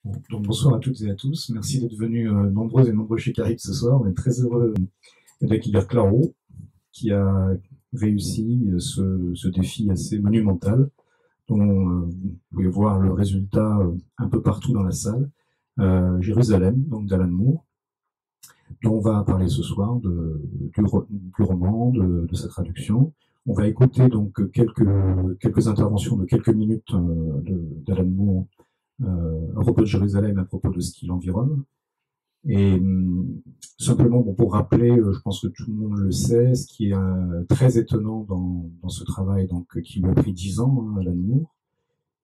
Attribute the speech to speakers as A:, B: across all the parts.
A: Donc bonsoir à toutes et à tous. Merci d'être venus nombreuses et nombreux chez Caribe ce soir. On est très heureux d'accueillir Claro, qui a réussi ce défi assez monumental, dont vous pouvez voir le résultat un peu partout dans la salle. Jérusalem, donc d'Alan Moore, dont on va parler ce soir du roman, de sa traduction. On va écouter donc quelques interventions de quelques minutes d'Alan Moore à propos de Jérusalem, à propos de ce qui l'environne. Et simplement, pour rappeler, je pense que tout le monde le sait, ce qui est très étonnant dans ce travail, donc qui lui a pris 10 ans, Alan Moore,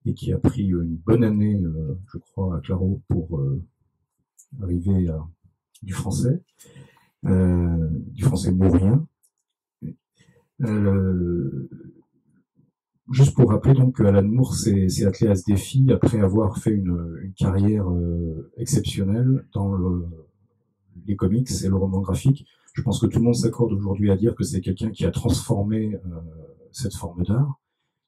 A: et qui a pris une bonne année, je crois, à Claro pour arriver à du français mourien. Juste pour rappeler donc que Alan Moore s'est attelé à ce défi après avoir fait une carrière exceptionnelle dans les comics et le roman graphique. Je pense que tout le monde s'accorde aujourd'hui à dire que c'est quelqu'un qui a transformé cette forme d'art,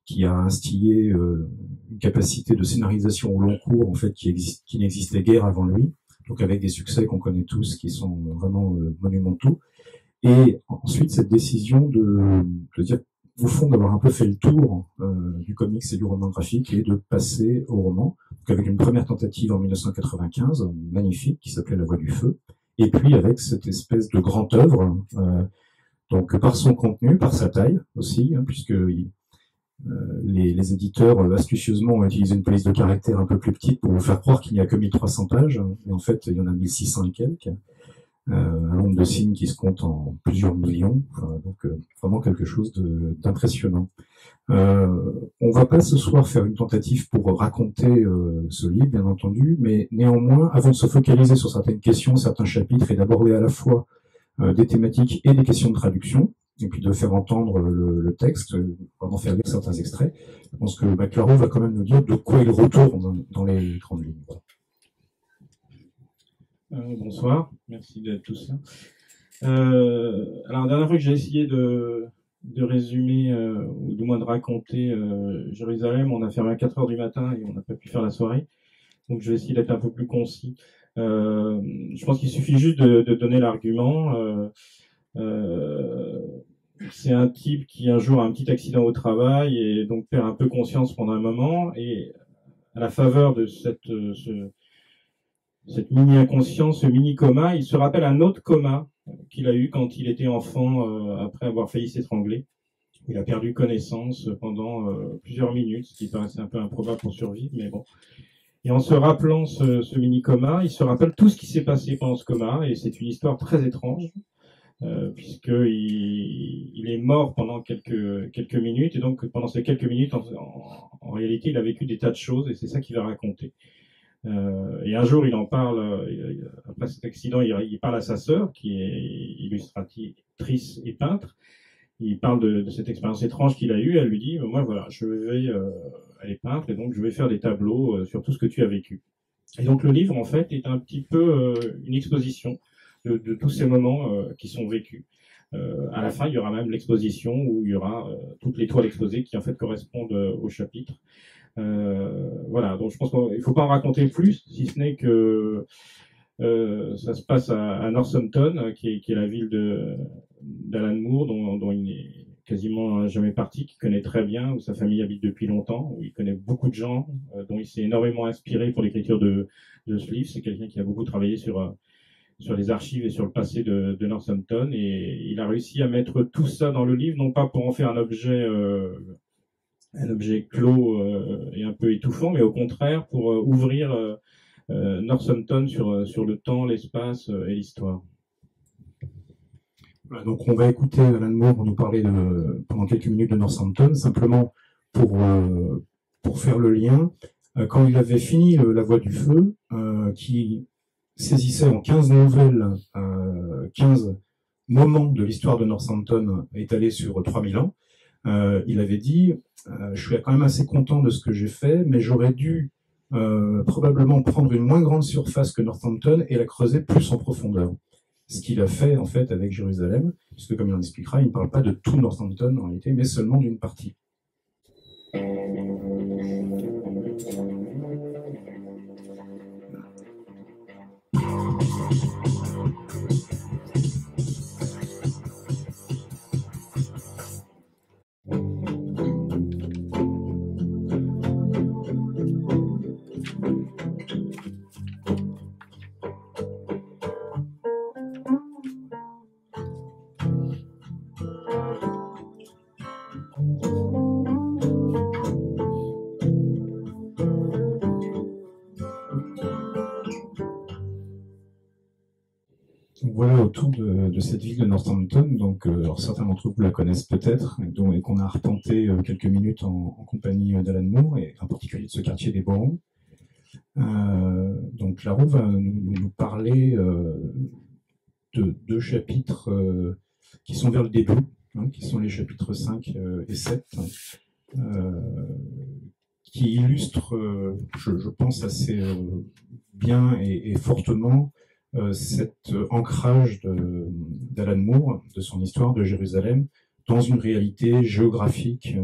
A: qui a instillé une capacité de scénarisation au long cours en fait qui n'existait guère avant lui, donc avec des succès qu'on connaît tous qui sont vraiment monumentaux. Et ensuite cette décision de dire au fond d'avoir un peu fait le tour du comics et du roman graphique et de passer au roman, donc avec une première tentative en 1995, magnifique, qui s'appelait La Voix du Feu, et puis avec cette espèce de grande œuvre, donc par son contenu, par sa taille aussi, puisque les éditeurs astucieusement ont utilisé une police de caractère un peu plus petite pour vous faire croire qu'il n'y a que 1300 pages, mais en fait il y en a 1600 et quelques. Un nombre de signes qui se compte en plusieurs millions, donc vraiment quelque chose d'impressionnant. On va pas ce soir faire une tentative pour raconter ce livre, bien entendu, mais néanmoins, avant de se focaliser sur certaines questions, certains chapitres, et d'aborder à la fois des thématiques et des questions de traduction, et puis de faire entendre le texte, d'en faire lire certains extraits, je pense que Claro va quand même nous dire de quoi il retourne dans les grandes lignes.
B: Bonsoir, merci d'être tous là. Alors, la dernière fois que j'ai essayé de résumer, ou du moins de raconter Jérusalem, on a fermé à 4 heures du matin et on n'a pas pu faire la soirée. Donc, je vais essayer d'être un peu plus concis. Je pense qu'il suffit juste de donner l'argument. C'est un type qui un jour a un petit accident au travail et donc perd un peu conscience pendant un moment. Et à la faveur de cette mini-inconscience, ce mini-coma, il se rappelle un autre coma qu'il a eu quand il était enfant, après avoir failli s'étrangler. Il a perdu connaissance pendant plusieurs minutes, ce qui paraissait un peu improbable pour survivre, mais bon. Et en se rappelant ce mini-coma, il se rappelle tout ce qui s'est passé pendant ce coma, et c'est une histoire très étrange, puisqu'il est mort pendant quelques minutes, et donc pendant ces quelques minutes, en réalité, il a vécu des tas de choses, et c'est ça qu'il va raconter. Et un jour, il en parle, après cet accident, il parle à sa sœur, qui est illustratrice et peintre. Il parle de cette expérience étrange qu'il a eue. Elle lui dit, moi, voilà, elle est peintre, et donc je vais faire des tableaux sur tout ce que tu as vécu. Et donc le livre, en fait, est un petit peu une exposition de tous ces moments qui sont vécus. À la fin, il y aura même l'exposition où il y aura toutes les toiles exposées qui, en fait, correspondent au chapitre. Voilà, donc je pense qu'il ne faut pas en raconter plus, si ce n'est que ça se passe à Northampton, qui est la ville d'Alan Moore, dont il n'est quasiment jamais parti, qu'il connaît très bien, où sa famille habite depuis longtemps, où il connaît beaucoup de gens, dont il s'est énormément inspiré pour l'écriture de ce livre. C'est quelqu'un qui a beaucoup travaillé sur les archives et sur le passé de Northampton, et il a réussi à mettre tout ça dans le livre, non pas pour en faire un objet clos et un peu étouffant, mais au contraire pour ouvrir Northampton sur le temps, l'espace et l'histoire.
A: Voilà, donc on va écouter Alan Moore nous parler pendant quelques minutes de Northampton, simplement pour faire le lien. Quand il avait fini La Voix du Feu, qui saisissait en 15 nouvelles 15 moments de l'histoire de Northampton étalés sur 3000 ans, il avait dit je suis quand même assez content de ce que j'ai fait, mais j'aurais dû probablement prendre une moins grande surface que Northampton et la creuser plus en profondeur. Ce qu'il a fait en fait avec Jérusalem, puisque comme il en expliquera, il ne parle pas de tout Northampton en réalité, mais seulement d'une partie. Voilà autour de cette ville de Northampton. Donc, alors certains d'entre vous la connaissent peut-être, et qu'on a arpenté quelques minutes en compagnie d'Alan Moore, et en particulier de ce quartier des Borons. Donc, Laro va nous parler de deux chapitres qui sont vers le début, hein, qui sont les chapitres 5 et 7, qui illustrent, je pense, assez bien et fortement cet ancrage d'Alan Moore, de son histoire de Jérusalem, dans une réalité géographique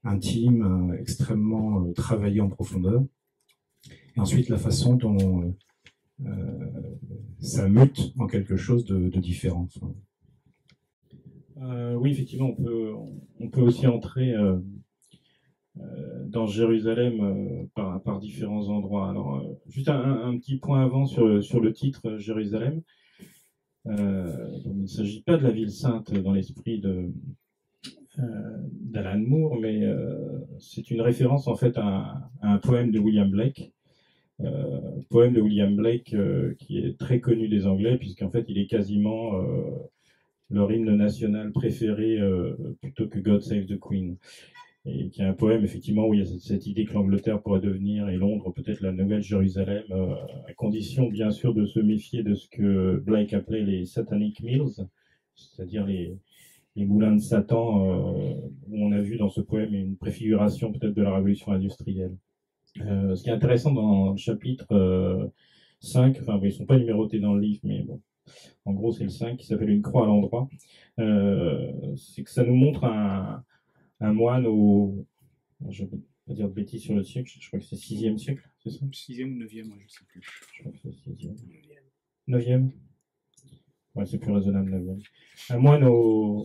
A: intime, extrêmement travaillée en profondeur. Et ensuite, la façon dont ça mute en quelque chose de différent.
B: Oui, effectivement, on peut aussi entrer dans Jérusalem par différents endroits. Alors, juste un petit point avant sur le titre Jérusalem. Donc, il ne s'agit pas de la ville sainte dans l'esprit d'Alan Moore, mais c'est une référence en fait à un poème de William Blake. Poème de William Blake qui est très connu des Anglais, puisqu'en fait il est quasiment leur hymne national préféré plutôt que God Save the Queen. Et qui est un poème effectivement où il y a cette idée que l'Angleterre pourrait devenir, et Londres peut-être la nouvelle Jérusalem, à condition bien sûr de se méfier de ce que Blake appelait les Satanic Mills, c'est-à-dire les moulins de Satan, où on a vu dans ce poème une préfiguration peut-être de la révolution industrielle. Ce qui est intéressant dans le chapitre 5, enfin ils ne sont pas numérotés dans le livre, mais bon, en gros c'est le 5 qui s'appelle Une croix à l'endroit, c'est que ça nous montre un moine je ne vais pas dire de bêtises sur le siècle, je crois que c'est 6e siècle, c'est ça?
C: 6e ou 9e, je ne sais plus.
B: Je crois que c'est 6e. 9e. Ouais, c'est plus raisonnable, 9e. Un moine au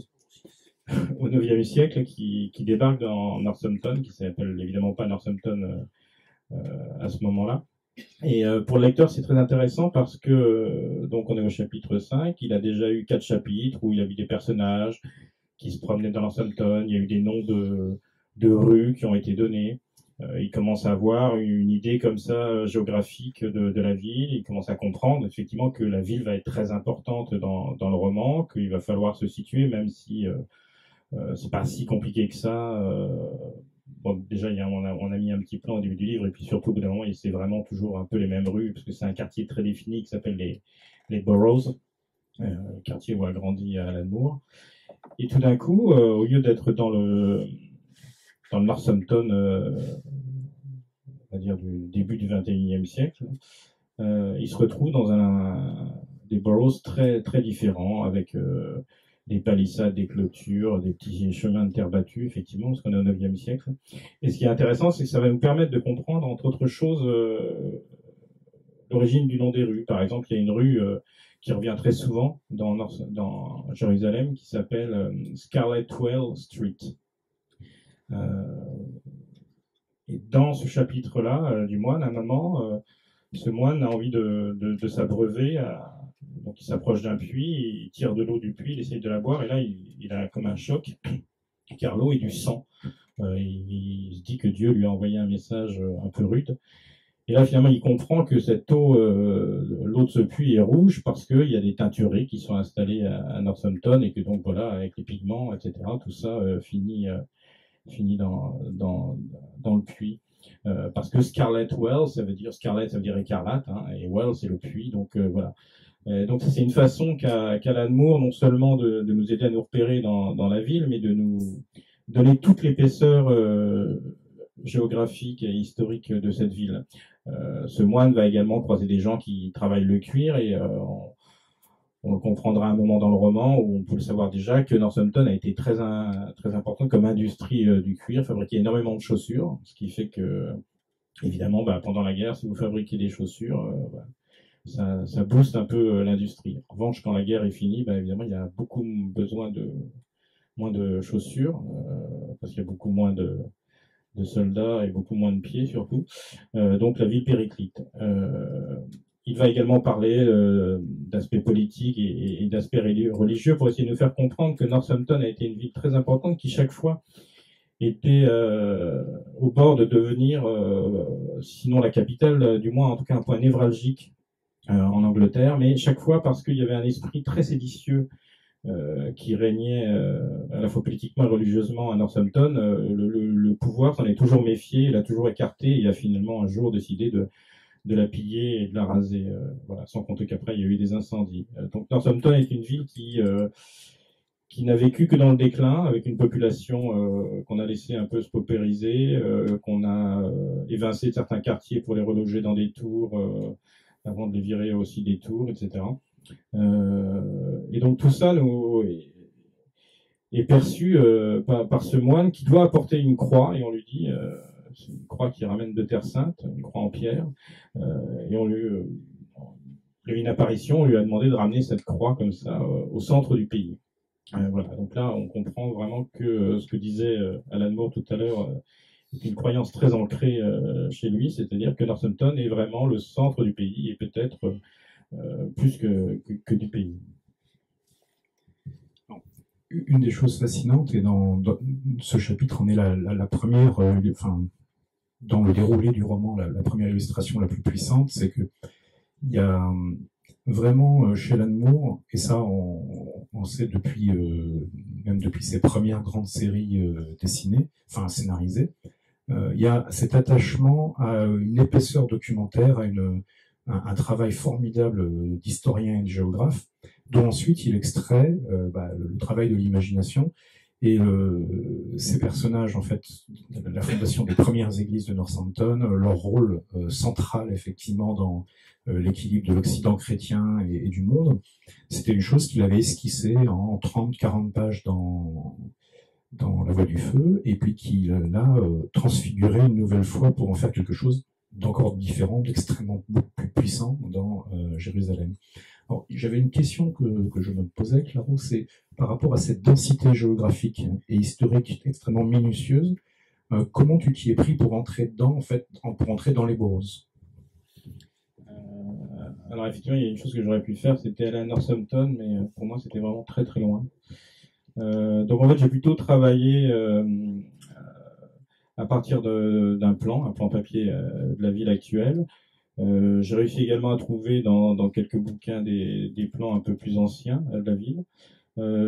B: 9e siècle qui débarque dans Northampton, qui s'appelle évidemment pas Northampton à ce moment-là. Et pour le lecteur, c'est très intéressant parce que donc on est au chapitre 5, il a déjà eu 4 chapitres où il a vu des personnages qui se promenaient dans Northampton, il y a eu des noms de rues qui ont été donnés. Il commence à avoir une idée comme ça géographique de la ville, il commence à comprendre effectivement que la ville va être très importante dans le roman, qu'il va falloir se situer, même si c'est pas si compliqué que ça. Bon, déjà, on a mis un petit plan au début du livre, et puis surtout, au bout d'un moment, c'est vraiment toujours un peu les mêmes rues, parce que c'est un quartier très défini qui s'appelle les Boroughs, quartier où a grandi Alan Moore. Et tout d'un coup, au lieu d'être dans le Northampton, on va dire du début du 21e siècle, il se retrouve dans des boroughs très, très différents, avec des palissades, des clôtures, des petits chemins de terre battue, effectivement, parce qu'on est au 9e siècle. Et ce qui est intéressant, c'est que ça va nous permettre de comprendre, entre autres choses, l'origine du nom des rues. Par exemple, il y a une rue qui revient très souvent dans Jérusalem, qui s'appelle Scarletwell Street. Et dans ce chapitre-là du moine, à un moment, ce moine a envie de s'abreuver, donc il s'approche d'un puits, il tire de l'eau du puits, il essaye de la boire, et là il a comme un choc, car l'eau est du sang. Il se dit que Dieu lui a envoyé un message un peu rude. Et là, finalement, il comprend que cette eau, l'eau de ce puits est rouge parce qu'il y a des teintureries qui sont installées à Northampton, et que donc, voilà, avec les pigments, etc., tout ça finit dans le puits. Parce que Scarlet Well, ça veut dire écarlate, hein, et Well, c'est le puits, donc voilà. Donc c'est une façon qu'a Alan Moore, non seulement de nous aider à nous repérer dans la ville, mais de nous donner toute l'épaisseur géographique et historique de cette ville. Ce moine va également croiser des gens qui travaillent le cuir, et on le comprendra à un moment dans le roman, où on peut le savoir déjà, que Northampton a été très important comme industrie du cuir, fabriquait énormément de chaussures, ce qui fait que, évidemment, pendant la guerre, si vous fabriquez des chaussures, ça booste un peu l'industrie. En revanche, quand la guerre est finie, bah, évidemment, il y a beaucoup besoin de moins de chaussures, parce qu'il y a beaucoup moins de soldats et beaucoup moins de pieds surtout. Donc la ville périclite. Il va également parler d'aspects politiques et d'aspects religieux pour essayer de nous faire comprendre que Northampton a été une ville très importante qui chaque fois était au bord de devenir, sinon la capitale, du moins en tout cas un point névralgique en Angleterre, mais chaque fois parce qu'il y avait un esprit très séditieux qui régnait à la fois politiquement et religieusement à Northampton. Le pouvoir s'en est toujours méfié, il a toujours écarté et a finalement un jour décidé de la piller et de la raser. Voilà, sans compter qu'après il y a eu des incendies. Donc Northampton est une ville qui n'a vécu que dans le déclin, avec une population qu'on a laissé un peu se paupériser, qu'on a évincé de certains quartiers pour les reloger dans des tours, avant de les virer aussi des tours, etc. Et donc tout ça est perçu par ce moine qui doit apporter une croix, et on lui dit, c'est une croix qui ramène de Terre Sainte, une croix en pierre, et il y a eu une apparition, on lui a demandé de ramener cette croix comme ça au centre du pays. Voilà, donc là on comprend vraiment que ce que disait Alan Moore tout à l'heure est une croyance très ancrée chez lui, c'est-à-dire que Northampton est vraiment le centre du pays et peut-être plus que du pays.
A: Une des choses fascinantes, et dans ce chapitre, on est la première, enfin, dans le déroulé du roman, la première illustration la plus puissante, c'est que il y a vraiment chez Alan Moore, et ça on sait depuis même depuis ses premières grandes séries dessinées, enfin scénarisées, il y a cet attachement à une épaisseur documentaire, à un travail formidable d'historien et de géographe, dont ensuite il extrait le travail de l'imagination et ces personnages, en fait, la fondation des premières églises de Northampton, leur rôle central effectivement dans l'équilibre de l'Occident chrétien et du monde, c'était une chose qu'il avait esquissée en 30-40 pages dans La Voie du Feu, et puis qu'il l'a transfiguré une nouvelle fois pour en faire quelque chose d'encore différent, d'extrêmement beaucoup plus puissant dans Jérusalem. Alors, j'avais une question que je me posais, Claro, c'est par rapport à cette densité géographique et historique extrêmement minutieuse, comment tu t'y es pris pour entrer dedans, en fait, pour entrer dans les Boros?
B: Alors effectivement, il y a une chose que j'aurais pu faire, c'était aller à Northampton, mais pour moi c'était vraiment très très loin. Donc en fait, j'ai plutôt travaillé à partir un plan papier de la ville actuelle. J'ai réussi également à trouver dans quelques bouquins des plans un peu plus anciens de la ville.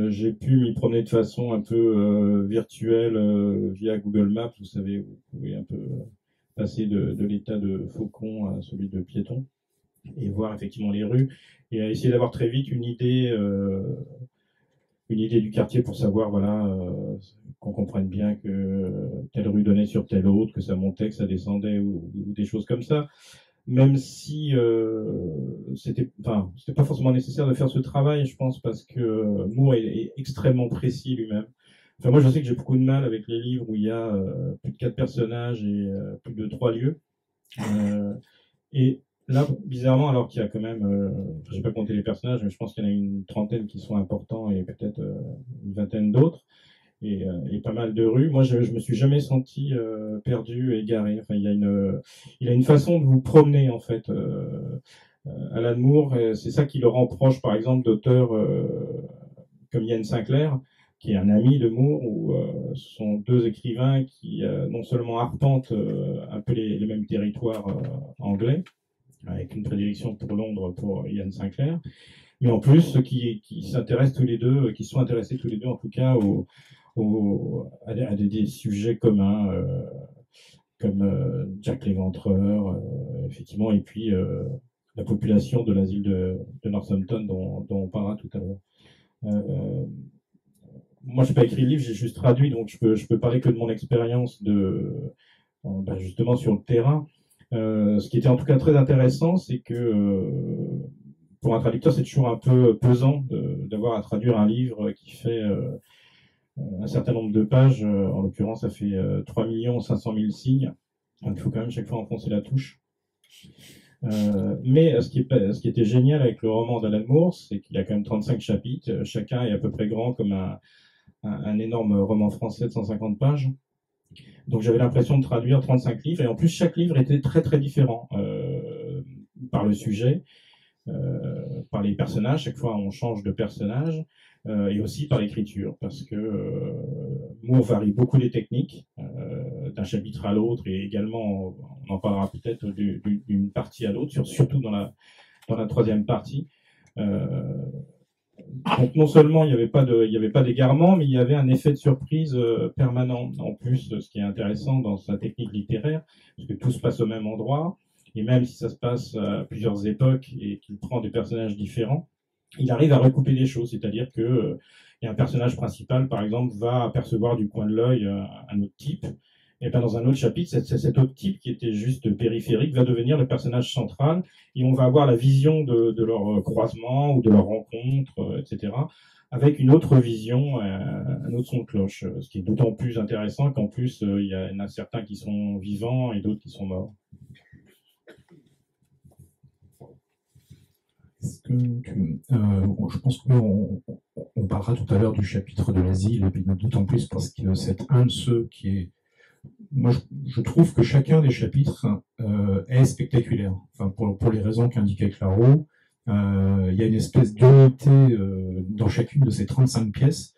B: J'ai pu m'y promener de façon un peu virtuelle via Google Maps, vous savez, vous pouvez un peu passer de l'état de faucon à celui de piéton et voir effectivement les rues et à essayer d'avoir très vite une idée du quartier pour savoir, voilà, qu'on comprenne bien que telle rue donnait sur telle autre, que ça montait, que ça descendait ou des choses comme ça. Même si c'était pas forcément nécessaire de faire ce travail, je pense, parce que Moore est extrêmement précis lui-même. Enfin, moi, je sais que j'ai beaucoup de mal avec les livres où il y a plus de 4 personnages et plus de 3 lieux. Et là, bizarrement, alors qu'il y a quand même, j'ai pas compté les personnages, mais je pense qu'il y en a une trentaine qui sont importants et peut-être une vingtaine d'autres. Et pas mal de rues. Moi, je me suis jamais senti perdu, égaré. Enfin, il a une façon de vous promener en fait. Alan Moore, c'est ça qui le rend proche, par exemple, d'auteurs comme Ian Sinclair, qui est un ami de Moore, ou ce sont deux écrivains qui non seulement arpentent un peu les mêmes territoires anglais, avec une prédilection pour Londres pour Ian Sinclair, mais en plus qui s'intéressent tous les deux, qui sont intéressés tous les deux en tout cas à des sujets communs comme Jack l'Éventreur, effectivement, et puis la population de l'asile de Northampton dont on parlera tout à l'heure. Moi, je n'ai pas écrit le livre, j'ai juste traduit, donc je peux parler que de mon expérience justement sur le terrain. Ce qui était en tout cas très intéressant, c'est que pour un traducteur, c'est toujours un peu pesant d'avoir à traduire un livre qui fait un certain nombre de pages. En l'occurrence, ça fait 3 500 000 signes. Donc, il faut quand même chaque fois enfoncer la touche. Mais ce qui était génial avec le roman d'Alan Moore, c'est qu'il a quand même 35 chapitres, chacun est à peu près grand comme un énorme roman français de 150 pages. Donc j'avais l'impression de traduire 35 livres, et en plus chaque livre était très très différent par le sujet, par les personnages, chaque fois on change de personnage, et aussi par l'écriture, parce que Moore varie beaucoup les techniques d'un chapitre à l'autre, et également, on en parlera peut-être d'une partie à l'autre, surtout dans la troisième partie. Donc non seulement il n'y avait pas d'égarement, mais il y avait un effet de surprise permanent. En plus, ce qui est intéressant dans sa technique littéraire, parce que tout se passe au même endroit, et même si ça se passe à plusieurs époques et qu'il prend des personnages différents, il arrive à recouper des choses. C'est-à-dire que y a un personnage principal, par exemple, va apercevoir du coin de l'œil un autre type, et bien dans un autre chapitre, cet autre type qui était juste périphérique va devenir le personnage central, et on va avoir la vision de leur croisement ou de leur rencontre, etc., avec une autre vision, un autre son de cloche, ce qui est d'autant plus intéressant qu'en plus, il y en a certains qui sont vivants et d'autres qui sont morts.
A: Je pense qu'on parlera tout à l'heure du chapitre de l'asile, et puis d'autant plus parce que c'est un de ceux qui est... Moi, je trouve que chacun des chapitres est spectaculaire. Enfin, pour les raisons qu'indiquait Claro, il y a une espèce d'unité dans chacune de ces 35 pièces,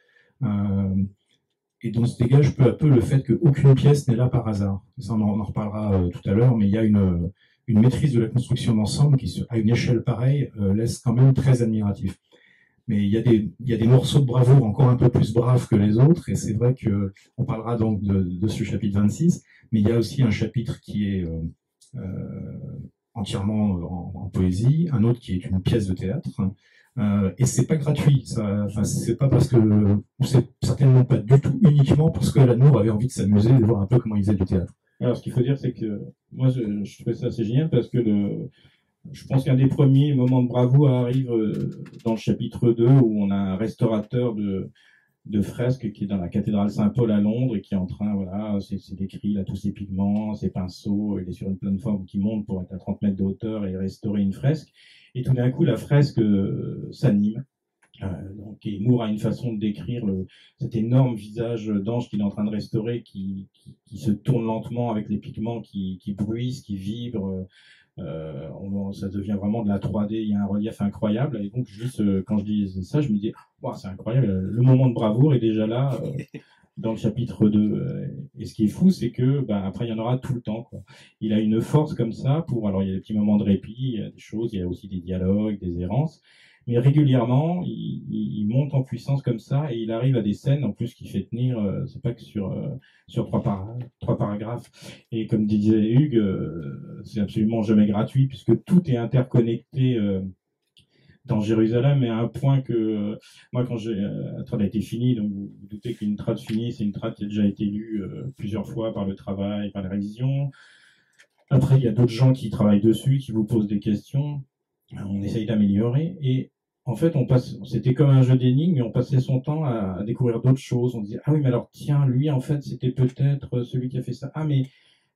A: et dont se dégage peu à peu le fait qu'aucune pièce n'est là par hasard. Ça, on en reparlera tout à l'heure, mais il y a une maîtrise de la construction d'ensemble qui, à une échelle pareille, laisse quand même très admiratif. Mais il y a des morceaux de bravoure encore un peu plus braves que les autres, et c'est vrai que on parlera donc de ce chapitre 26, mais il y a aussi un chapitre qui est entièrement en poésie, un autre qui est une pièce de théâtre, et c'est pas gratuit. Enfin, c'est pas parce que, c'est certainement pas du tout uniquement parce que Alan Moore avait envie de s'amuser et de voir un peu comment il faisait du théâtre.
B: Alors, ce qu'il faut dire, c'est que moi, je trouvais ça assez génial parce que je pense qu'un des premiers moments de bravoure arrive dans le chapitre 2 où on a un restaurateur de fresques qui est dans la cathédrale Saint-Paul à Londres et qui est en train, voilà, c'est décrit là tous ses pigments, ses pinceaux, il est sur une plateforme qui monte pour être à 30 mètres de hauteur et restaurer une fresque. Et tout d'un coup, la fresque s'anime. Donc, et Moore a une façon de décrire cet énorme visage d'ange qu'il est en train de restaurer, qui se tourne lentement avec les pigments qui bruissent, qui vibrent. Ça devient vraiment de la 3D, il y a un relief incroyable. Et donc, juste quand je disais ça, je me dis, wow, c'est incroyable, le moment de bravoure est déjà là dans le chapitre 2. Et ce qui est fou, c'est que après, il y en aura tout le temps, quoi. Il a une force comme ça alors il y a des petits moments de répit, il y a des choses, il y a aussi des dialogues, des errances. Mais régulièrement, il monte en puissance comme ça et il arrive à des scènes en plus qui fait tenir, c'est pas que sur trois paragraphes. Et comme disait Hugues, c'est absolument jamais gratuit puisque tout est interconnecté dans Jérusalem, et à un point que moi, quand la trad a été finie, donc vous vous doutez qu'une trad finie, c'est une trad qui a déjà été lue plusieurs fois par le travail, par la révision. Après, il y a d'autres gens qui travaillent dessus, qui vous posent des questions. On essaye d'améliorer et en fait, c'était comme un jeu d'énigmes, mais on passait son temps à découvrir d'autres choses. On disait, ah oui, mais alors tiens, lui, en fait, c'était peut-être celui qui a fait ça. Ah, mais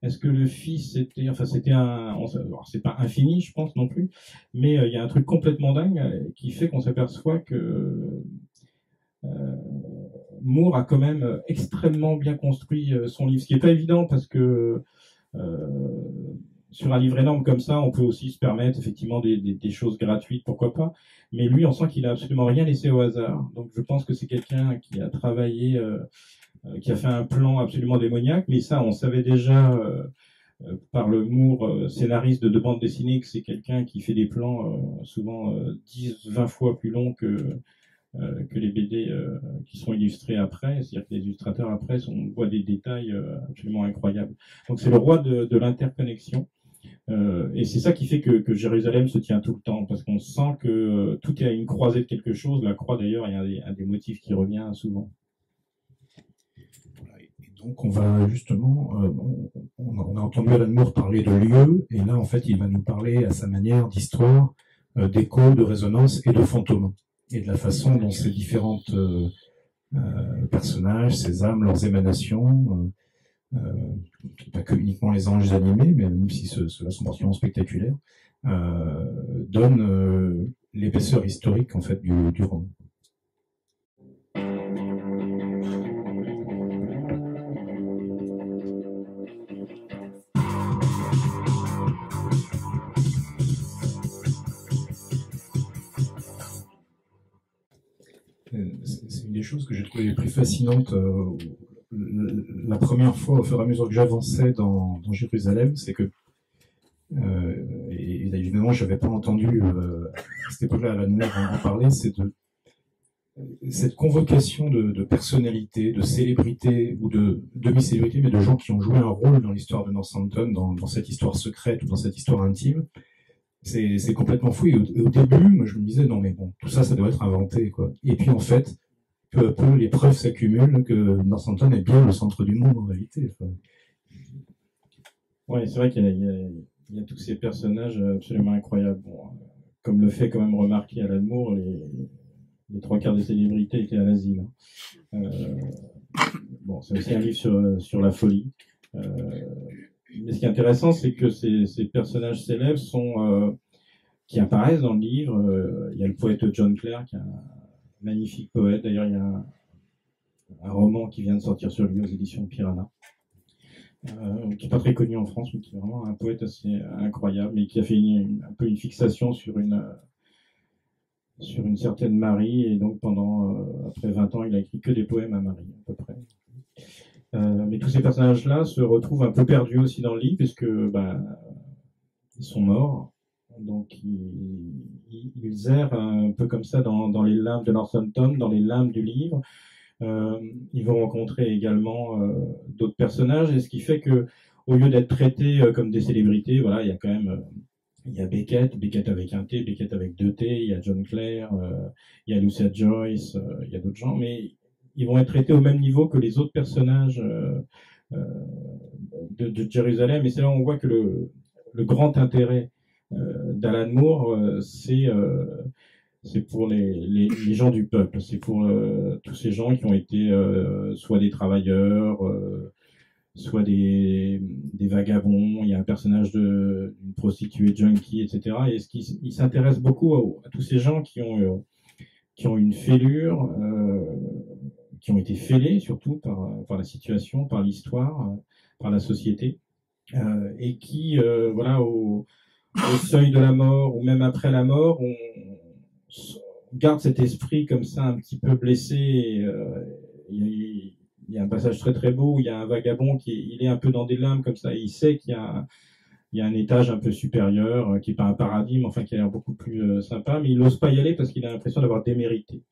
B: est-ce que le fils, alors c'est pas infini, je pense non plus, mais il y a un truc complètement dingue qui fait qu'on s'aperçoit que Moore a quand même extrêmement bien construit son livre, ce qui est pas évident parce que sur un livre énorme comme ça, on peut aussi se permettre effectivement des choses gratuites, pourquoi pas. Mais lui, on sent qu'il a absolument rien laissé au hasard. Donc je pense que c'est quelqu'un qui a travaillé, qui a fait un plan absolument démoniaque. Mais ça, on savait déjà par le Moore, scénariste de bandes dessinées, que c'est quelqu'un qui fait des plans souvent 10, 20 fois plus longs que les BD qui sont illustrés après. C'est-à-dire que les illustrateurs après, on voit des détails absolument incroyables. Donc c'est le roi de l'interconnexion. Et c'est ça qui fait que Jérusalem se tient tout le temps, parce qu'on sent que tout est à une croisée de quelque chose. La croix, d'ailleurs, est un des motifs qui revient souvent.
A: Et donc, on va justement, on a entendu Alan Moore parler de lieux, et là, en fait, il va nous parler à sa manière d'histoire, d'écho, de résonance et de fantômes, et de la façon dont ces différentes personnages, ces âmes, leurs émanations, pas que uniquement les anges animés, mais même si ceux-là sont particulièrement spectaculaires, donne l'épaisseur historique en fait du roman. C'est une des choses que j'ai trouvé les plus fascinantes la première fois, au fur et à mesure que j'avançais dans Jérusalem, c'est que, et évidemment, je n'avais pas entendu à cette époque-là Alan Moore en parler, c'est de cette convocation de personnalités, de célébrités ou de demi-célébrités, mais de gens qui ont joué un rôle dans l'histoire de Northampton, dans cette histoire secrète ou dans cette histoire intime. C'est complètement fou. Et au début, moi, je me disais, non, mais bon, tout ça, ça doit être inventé, quoi. Et puis, en fait, peu à peu, les preuves s'accumulent que Northampton est bien le centre du monde, en réalité. Enfin...
B: Oui, c'est vrai qu'il y a tous ces personnages absolument incroyables. Bon, comme le fait quand même remarquer Alan Moore, les trois quarts des célébrités étaient à l'asile. Bon, c'est aussi un livre sur la folie. Mais ce qui est intéressant, c'est que ces personnages célèbres qui apparaissent dans le livre. Il y a le poète John Clare, qui est un magnifique poète. D'ailleurs, il y a un roman qui vient de sortir sur lui aux éditions de Piranha, qui n'est pas très connu en France, mais qui est vraiment un poète assez incroyable, et qui a fait un peu une fixation sur une certaine Marie, et donc après 20 ans, il a écrit que des poèmes à Marie, à peu près. Mais tous ces personnages-là se retrouvent un peu perdus aussi dans le livre, puisque ils sont morts. Donc ils errent un peu comme ça dans les limbes de Northampton, dans les limbes du livre. Ils vont rencontrer également d'autres personnages, et ce qui fait que, au lieu d'être traités comme des célébrités, voilà, il y a quand même il y a Beckett avec un T, Beckett avec deux T, il y a John Clare, il y a Lucia Joyce, il y a d'autres gens, mais ils vont être traités au même niveau que les autres personnages de Jérusalem. Et c'est là où on voit que le grand intérêt d'Alan Moore, c'est pour les gens du peuple, c'est pour tous ces gens qui ont été soit des travailleurs, soit des vagabonds. Il y a un personnage d'une prostituée junkie, etc. Et il s'intéresse beaucoup à tous ces gens qui ont une fêlure, qui ont été fêlés surtout par la situation, par l'histoire, par la société, et qui, voilà, au seuil de la mort ou même après la mort, on garde cet esprit comme ça un petit peu blessé. Il y a un passage très très beau où il y a un vagabond il est un peu dans des limbes comme ça, et il sait qu'il y a un étage un peu supérieur, qui n'est pas un paradis, mais enfin qui a l'air beaucoup plus sympa, mais il n'ose pas y aller parce qu'il a l'impression d'avoir démérité.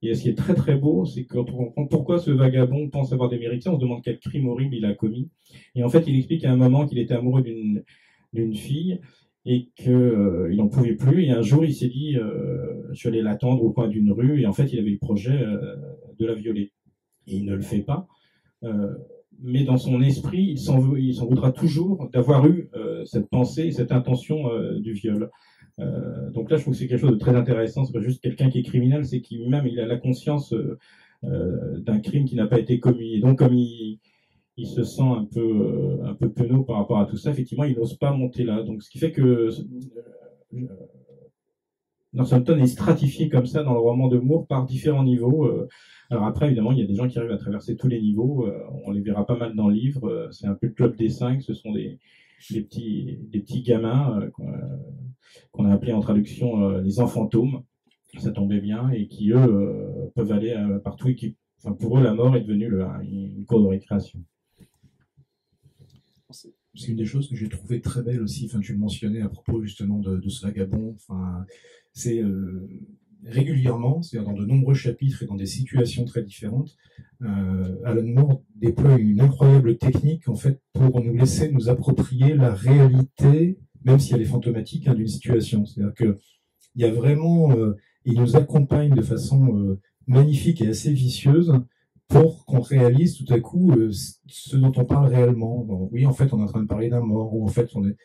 B: Et ce qui est très très beau, c'est quand on comprend pourquoi ce vagabond pense avoir démérité, on se demande quel crime horrible il a commis. Et en fait, il explique à un moment qu'il était amoureux d'une fille, et qu'il n'en pouvait plus. Et un jour, il s'est dit, je suis allé l'attendre au coin d'une rue, et en fait, il avait le projet de la violer. Et il ne le fait pas. Mais dans son esprit, il s'en voudra toujours d'avoir eu cette pensée, cette intention du viol. Donc là, je trouve que c'est quelque chose de très intéressant. C'est pas juste quelqu'un qui est criminel, c'est qu'il a la conscience d'un crime qui n'a pas été commis. Et donc, comme il se sent un peu penaud par rapport à tout ça, effectivement, il n'ose pas monter là. Donc, ce qui fait que Northampton est stratifié comme ça dans le roman de Moore par différents niveaux. Alors après, évidemment, il y a des gens qui arrivent à traverser tous les niveaux. On les verra pas mal dans le livre. C'est un peu le club des 5. Ce sont des petits gamins qu'on a appelés en traduction les enfantômes. Ça tombait bien, et qui, eux, peuvent aller partout, et qui, enfin, pour eux, la mort est devenue une cour de récréation.
A: C'est une des choses que j'ai trouvé très belle aussi. Enfin, tu le mentionnais à propos justement de ce vagabond. Enfin, c'est régulièrement, c'est-à-dire dans de nombreux chapitres et dans des situations très différentes, Alan Moore déploie une incroyable technique en fait pour nous laisser nous approprier la réalité, même si elle est fantomatique, d'une situation. C'est-à-dire que il y a vraiment, il nous accompagne de façon magnifique et assez vicieuse pour qu'on réalise tout à coup ce dont on parle réellement. Donc, oui, en fait, on est en train de parler d'un mort, ou en fait, on est...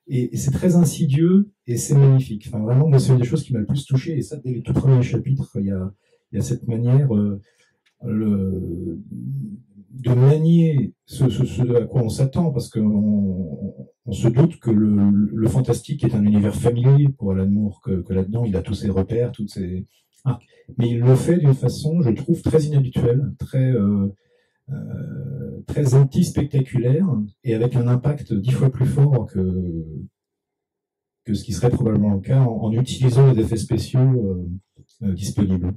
A: Et c'est très insidieux, et c'est magnifique. Enfin, vraiment, moi, c'est une des choses qui m'a le plus touché, et ça, dès les tout premiers chapitres, il y a cette manière de manier ce à quoi on s'attend, parce qu'on se doute que le fantastique est un univers familier pour Alan Moore, que là-dedans il a tous ses repères, toutes ses arcs, mais il le fait d'une façon, je trouve, très inhabituelle, très anti-spectaculaire, et avec un impact 10 fois plus fort que ce qui serait probablement le cas en utilisant les effets spéciaux disponibles.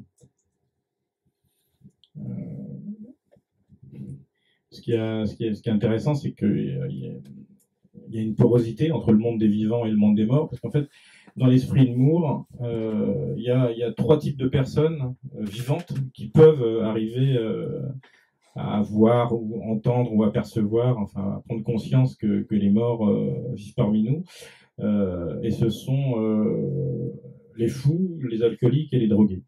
B: Ce qui est intéressant, c'est qu'il y a une porosité entre le monde des vivants et le monde des morts, parce qu'en fait, dans l'esprit de Moore, il y a 3 types de personnes vivantes qui peuvent arriver à voir ou entendre ou apercevoir, enfin à prendre conscience que les morts vivent parmi nous. Et ce sont les fous, les alcooliques et les drogués.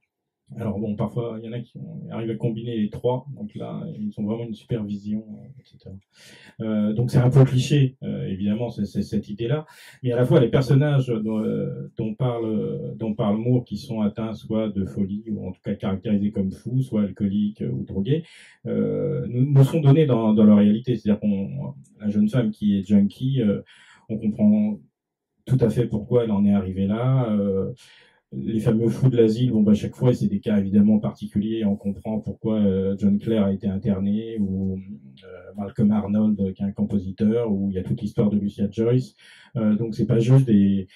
B: Alors bon, parfois, il y en a qui arrivent à combiner les 3, donc là, ils ont vraiment une supervision, etc. Donc c'est un peu cliché, évidemment, c'est cette idée-là, mais à la fois les personnages dont parle Moore, qui sont atteints soit de folie, ou en tout cas caractérisés comme fous, soit alcooliques ou drogués, nous sont donnés dans leur réalité. C'est-à-dire la jeune femme qui est junkie, on comprend tout à fait pourquoi elle en est arrivée là. Les fameux fous de l'asile, bon, chaque fois, c'est des cas évidemment particuliers. On comprend pourquoi John Clare a été interné, ou Malcolm Arnold, qui est un compositeur, ou il y a toute l'histoire de Lucia Joyce. Donc, c'est pas juste des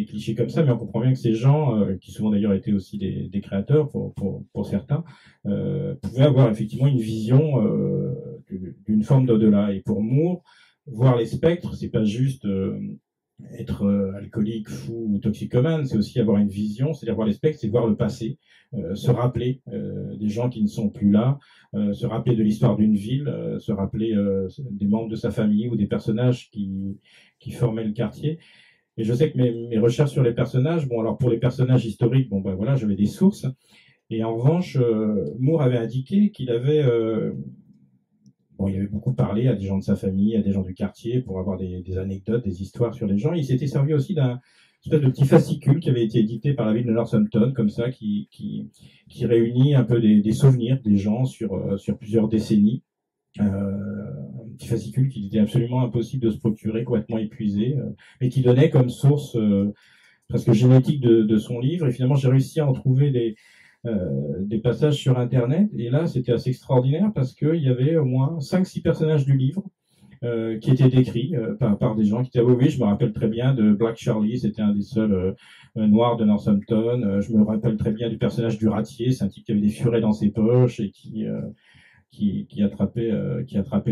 B: clichés comme ça, mais on comprend bien que ces gens, qui souvent d'ailleurs étaient aussi des créateurs pour certains, pouvaient avoir effectivement une vision d'une forme d'au-delà. Et pour Moore, voir les spectres, c'est pas juste être alcoolique, fou ou toxicomane, c'est aussi avoir une vision, c'est-à-dire voir les spectres, c'est voir le passé, se rappeler des gens qui ne sont plus là, se rappeler de l'histoire d'une ville, se rappeler des membres de sa famille ou des personnages qui formaient le quartier. Et je sais que mes recherches sur les personnages, bon, alors pour les personnages historiques, bon, voilà, j'avais des sources. Et en revanche, Moore avait indiqué qu'il avait il avait beaucoup parlé à des gens de sa famille, à des gens du quartier, pour avoir des anecdotes, des histoires sur les gens. Il s'était servi aussi d'un espèce de petit fascicule qui avait été édité par la ville de Northampton, comme ça, qui réunit un peu des souvenirs des gens sur plusieurs décennies. Un petit fascicule qu'il était absolument impossible de se procurer, complètement épuisé, mais qui donnait comme source presque génétique de son livre. Et finalement, j'ai réussi à en trouver des passages sur Internet, et là c'était assez extraordinaire parce qu'il y avait au moins 5-6 personnages du livre qui étaient décrits par des gens qui étaient oui, je me rappelle très bien de Black Charlie, c'était un des seuls noirs de Northampton, je me rappelle très bien du personnage du ratier, c'est un type qui avait des furets dans ses poches et qui attrapait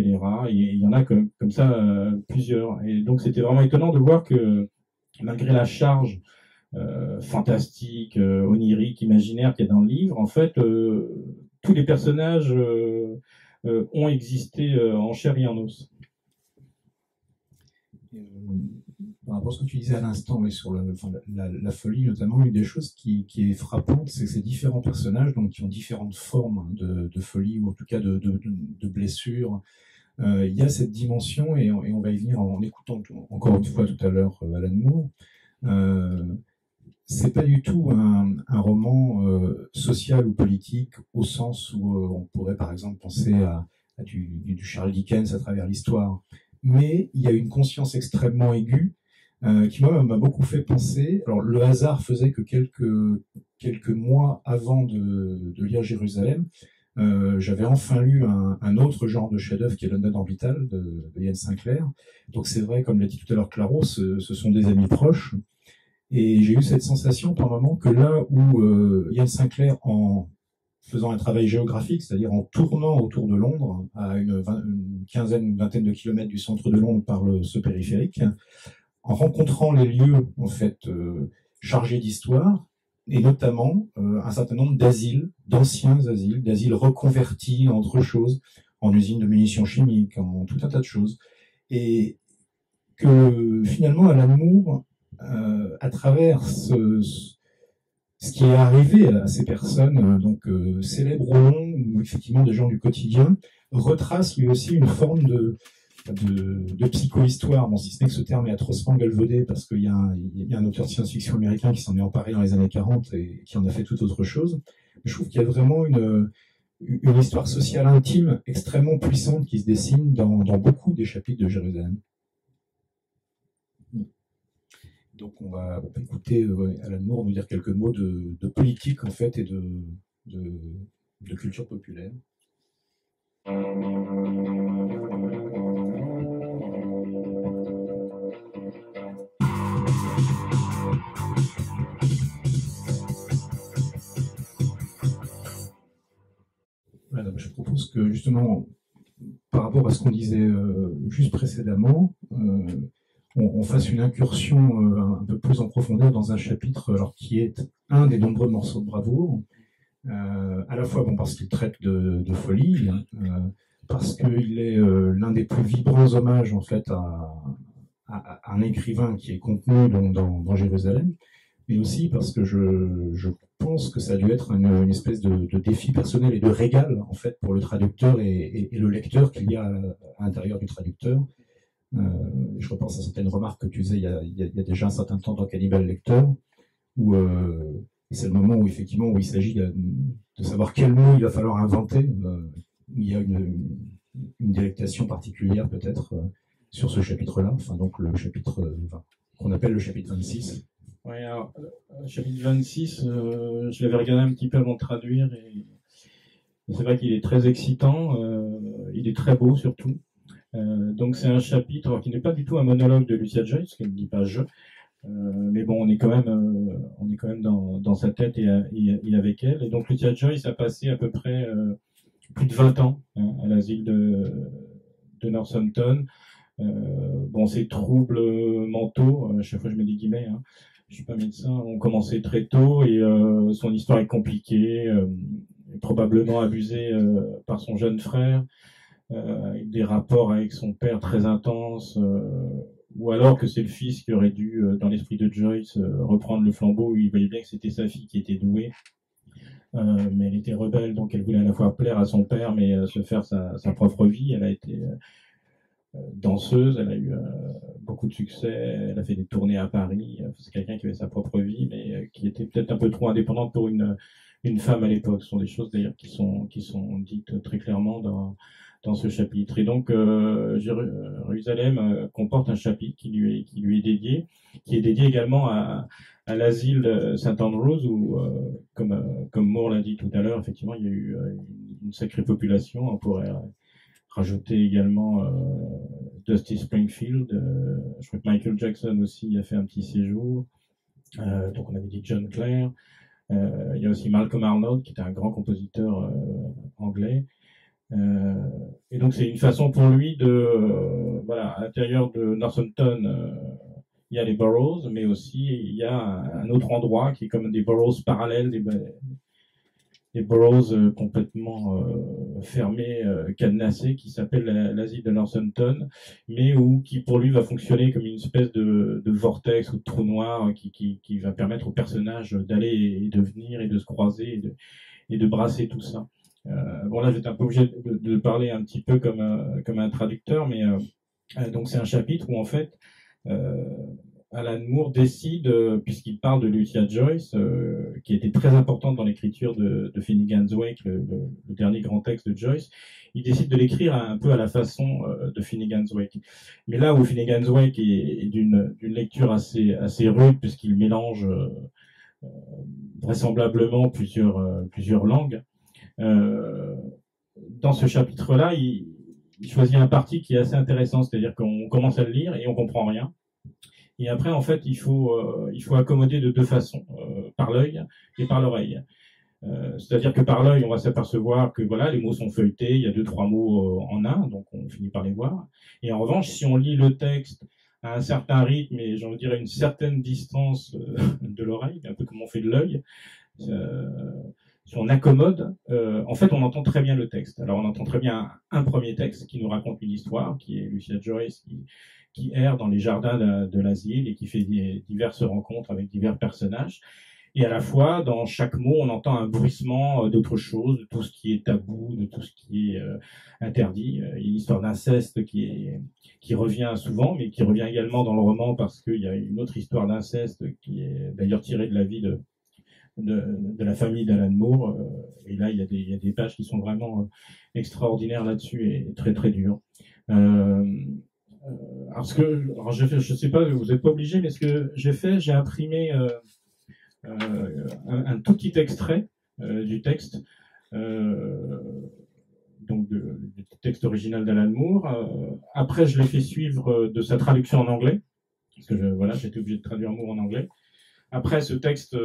B: les rats, et il y en a comme ça plusieurs, et donc c'était vraiment étonnant de voir que malgré la charge fantastique, onirique, imaginaire qu'il y a dans le livre, en fait, tous les personnages ont existé en chair et en os.
A: Par rapport à ce que tu disais à l'instant, oui, sur la folie, notamment, une des choses qui est frappante, c'est que ces différents personnages, donc, qui ont différentes formes de folie, ou en tout cas de blessures, il y a cette dimension, et on va y venir en écoutant encore une fois tout à l'heure Alan Moore. C'est pas du tout un roman social ou politique au sens où on pourrait par exemple penser à du Charles Dickens à travers l'histoire. Mais il y a une conscience extrêmement aiguë qui moi m'a beaucoup fait penser. Alors le hasard faisait que quelques mois avant de lire Jérusalem, j'avais enfin lu un autre genre de chef-d'œuvre qui est London Orbital de Ian Sinclair. Donc c'est vrai, comme l'a dit tout à l'heure Claro, ce sont des amis proches. Et j'ai eu cette sensation par moment que là où Ian Sinclair, en faisant un travail géographique, c'est-à-dire en tournant autour de Londres, à une vingtaine de kilomètres du centre de Londres par ce périphérique, en rencontrant les lieux en fait chargés d'histoire, et notamment un certain nombre d'asiles, d'anciens asiles, d'asiles reconvertis en autre chose, en usines de munitions chimiques, en tout un tas de choses, et que finalement Alan Moore, à travers ce qui est arrivé à ces personnes, célèbres ou non, ou effectivement des gens du quotidien, retrace lui aussi une forme de psychohistoire, bon, si ce n'est que ce terme est atrocement galvaudé, parce qu'il y a un auteur de science-fiction américain qui s'en est emparé dans les années 40 et qui en a fait toute autre chose. Je trouve qu'il y a vraiment une histoire sociale intime extrêmement puissante qui se dessine dans beaucoup des chapitres de Jérusalem. Donc on va écouter Alan Moore nous dire quelques mots de politique en fait et de culture populaire. Voilà, je propose que justement, par rapport à ce qu'on disait juste précédemment, on fasse une incursion un peu plus en profondeur dans un chapitre alors, qui est un des nombreux morceaux de bravoure, à la fois bon, parce qu'il traite de folie, parce qu'il est l'un des plus vibrants hommages en fait à un écrivain qui est contenu dans Jérusalem, mais aussi parce que je pense que ça a dû être une espèce de défi personnel et de régal en fait pour le traducteur et le lecteur qu'il y a à l'intérieur du traducteur. Je repense à certaines remarques que tu faisais il y a déjà un certain temps dans Cannibal Lecteur, où c'est le moment où effectivement où il s'agit de savoir quel mot il va falloir inventer. Il y a une délectation particulière peut-être sur ce chapitre-là, enfin donc le chapitre 20, qu'on appelle le chapitre 26.
B: Oui, alors, chapitre 26, je l'avais regardé un petit peu avant de traduire, et c'est vrai qu'il est très excitant, il est très beau surtout. Donc c'est un chapitre alors, qui n'est pas du tout un monologue de Lucia Joyce, qu'elle ne dit pas je, mais bon, on est quand même dans sa tête et avec elle. Et donc Lucia Joyce a passé à peu près plus de 20 ans à l'asile de Northampton. Bon, ces troubles mentaux, à chaque fois je mets des guillemets, je suis pas médecin, ont commencé très tôt et son histoire est compliquée, probablement abusée par son jeune frère. Des rapports avec son père très intenses, ou alors que c'est le fils qui aurait dû, dans l'esprit de Joyce, reprendre le flambeau, où il voyait bien que c'était sa fille qui était douée, mais elle était rebelle, donc elle voulait à la fois plaire à son père, mais se faire sa propre vie. Elle a été danseuse, elle a eu beaucoup de succès, elle a fait des tournées à Paris, c'est quelqu'un qui avait sa propre vie, mais qui était peut-être un peu trop indépendante pour une femme à l'époque. Ce sont des choses d'ailleurs qui sont dites très clairement dans ce chapitre. Et donc Jérusalem comporte un chapitre qui lui est dédié, qui est dédié également à l'asile St Andrews, où comme Moore l'a dit tout à l'heure, effectivement il y a eu une sacrée population. On pourrait rajouter également Dusty Springfield, je crois que Michael Jackson aussi a fait un petit séjour, donc on avait dit John Clare, il y a aussi Malcolm Arnold qui était un grand compositeur anglais, et donc c'est une façon pour lui de, voilà, à l'intérieur de Northampton, il y a les boroughs, mais aussi il y a un autre endroit qui est comme des boroughs parallèles, des boroughs complètement fermés, cadenassés, qui s'appelle l'asile de Northampton, mais qui pour lui va fonctionner comme une espèce de vortex ou de trou noir qui va permettre aux personnages d'aller et de venir et de se croiser et de brasser tout ça. Bon, là j'étais un peu obligé de parler un petit peu comme un traducteur, mais donc c'est un chapitre où en fait Alan Moore décide, puisqu'il parle de Lucia Joyce, qui était très importante dans l'écriture de Finnegan's Wake, le dernier grand texte de Joyce, il décide de l'écrire un peu à la façon de Finnegan's Wake. Mais là où Finnegan's Wake est d'une lecture assez rude, puisqu'il mélange vraisemblablement plusieurs langues, dans ce chapitre-là, il choisit un parti qui est assez intéressant, c'est-à-dire qu'on commence à le lire et on comprend rien. Et après, en fait, il faut accommoder de deux façons, par l'œil et par l'oreille. C'est-à-dire que par l'œil, on va s'apercevoir que voilà, les mots sont feuilletés, il y a 2-3 mots en un, donc on finit par les voir. Et en revanche, si on lit le texte à un certain rythme et j'en dirais une certaine distance de l'oreille, un peu comme on fait de l'œil, si on accommode, en fait, on entend très bien le texte. Alors, on entend très bien un premier texte qui nous raconte une histoire, qui est Lucia Joyce, qui erre dans les jardins de l'asile et qui fait diverses rencontres avec divers personnages. Et à la fois, dans chaque mot, on entend un bruissement d'autre chose, de tout ce qui est tabou, de tout ce qui est interdit. Il y a une histoire d'inceste qui revient souvent, mais qui revient également dans le roman parce qu'il y a une autre histoire d'inceste qui est d'ailleurs tirée de la vie de la famille d'Alan Moore. Et là, il y a des pages qui sont vraiment extraordinaires là-dessus et très très dures. Alors je sais pas, vous n'êtes pas obligé, mais ce que j'ai fait, j'ai imprimé un tout petit extrait du texte, donc du texte original d'Alan Moore. Après, je l'ai fait suivre de sa traduction en anglais, parce que voilà, j'étais obligé de traduire Moore en anglais. Après, ce texte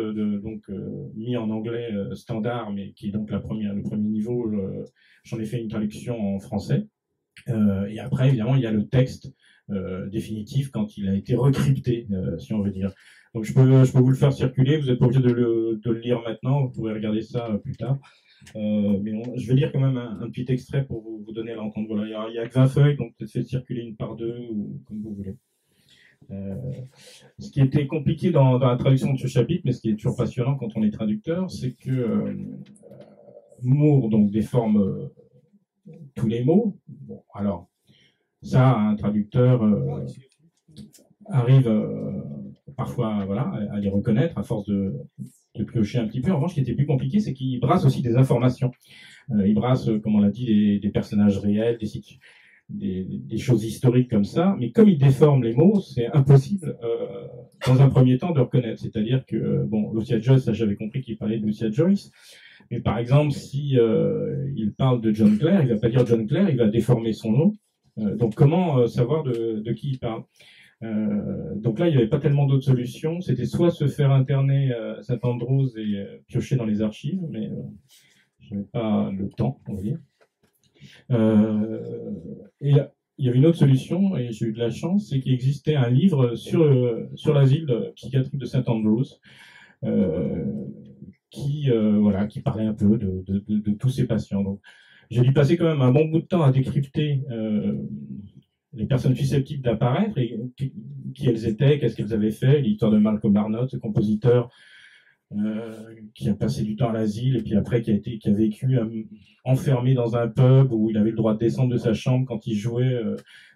B: mis en anglais standard, mais qui est donc le premier niveau, j'en ai fait une traduction en français. Et après, évidemment, il y a le texte définitif quand il a été recrypté, si on veut dire. Donc je peux vous le faire circuler, vous n'êtes pas obligé de le lire maintenant, vous pourrez regarder ça plus tard. Mais je vais lire quand même un petit extrait pour vous donner à l'entendre. Voilà, il y a que 20 feuilles, donc peut-être faites circuler une par deux, ou comme vous voulez. Ce qui était compliqué dans la traduction de ce chapitre, mais ce qui est toujours passionnant quand on est traducteur, c'est que Moore donc déforme tous les mots. Bon, alors ça, un traducteur arrive parfois voilà, à les reconnaître à force de piocher un petit peu. En revanche, ce qui était plus compliqué, c'est qu'il brasse aussi des informations. Il brasse, comme on l'a dit, des personnages réels, des choses historiques comme ça, mais comme il déforme les mots, c'est impossible dans un premier temps de reconnaître. C'est-à-dire que, bon, Lucia Joyce, ça j'avais compris qu'il parlait de Lucia Joyce, mais par exemple, si il parle de John Clare, il va pas dire John Clare, il va déformer son nom. Donc comment savoir de qui il parle? Donc là, il n'y avait pas tellement d'autres solutions. C'était soit se faire interner à Saint-Andrews et piocher dans les archives, mais je n'avais pas le temps, on va dire. Et il y avait une autre solution, et j'ai eu de la chance, c'est qu'il existait un livre sur l'asile psychiatrique de Saint-Andrews, qui parlait un peu de tous ces patients. Donc, j'ai dû passer quand même un bon bout de temps à décrypter les personnes susceptibles d'apparaître, et qui elles étaient, qu'est-ce qu'elles avaient fait, l'histoire de Malcolm Arnott, ce compositeur qui a passé du temps à l'asile et puis après qui a vécu enfermé dans un pub où il avait le droit de descendre de sa chambre quand il jouait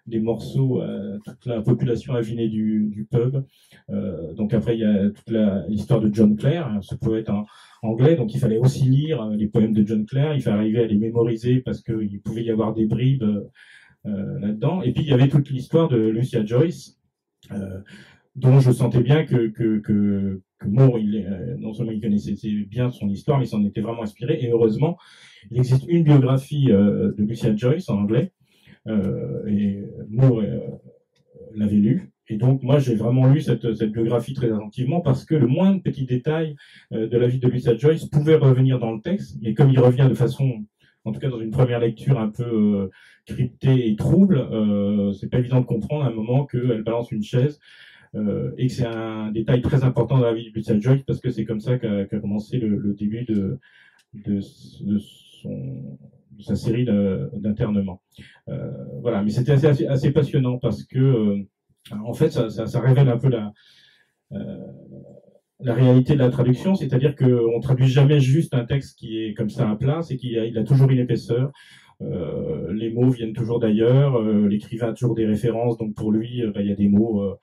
B: des morceaux à toute la population avinée du pub. Donc après il y a toute l'histoire de John Clare, ce poète anglais, donc il fallait aussi lire les poèmes de John Clare, il fallait arriver à les mémoriser parce qu'il pouvait y avoir des bribes là-dedans. Et puis il y avait toute l'histoire de Lucia Joyce, dont je sentais bien que Moore, non seulement il connaissait bien son histoire, mais il s'en était vraiment inspiré. Et heureusement, il existe une biographie de Lucia Joyce en anglais, et Moore l'avait lu. Et donc moi, j'ai vraiment lu cette biographie très attentivement parce que le moindre petit détail de la vie de Lucia Joyce pouvait revenir dans le texte, mais comme il revient de façon, en tout cas dans une première lecture un peu cryptée et trouble, c'est pas évident de comprendre à un moment qu'elle balance une chaise. Et que c'est un détail très important dans la vie de Lucia Joyce parce que c'est comme ça qu'a commencé le début de sa série d'internement. Voilà, mais c'était assez passionnant parce que en fait ça révèle un peu la réalité de la traduction, c'est-à-dire qu'on traduit jamais juste un texte qui est comme ça à plat, c'est qu'il a toujours une épaisseur. Les mots viennent toujours d'ailleurs, l'écrivain a toujours des références, donc pour lui, il y a des mots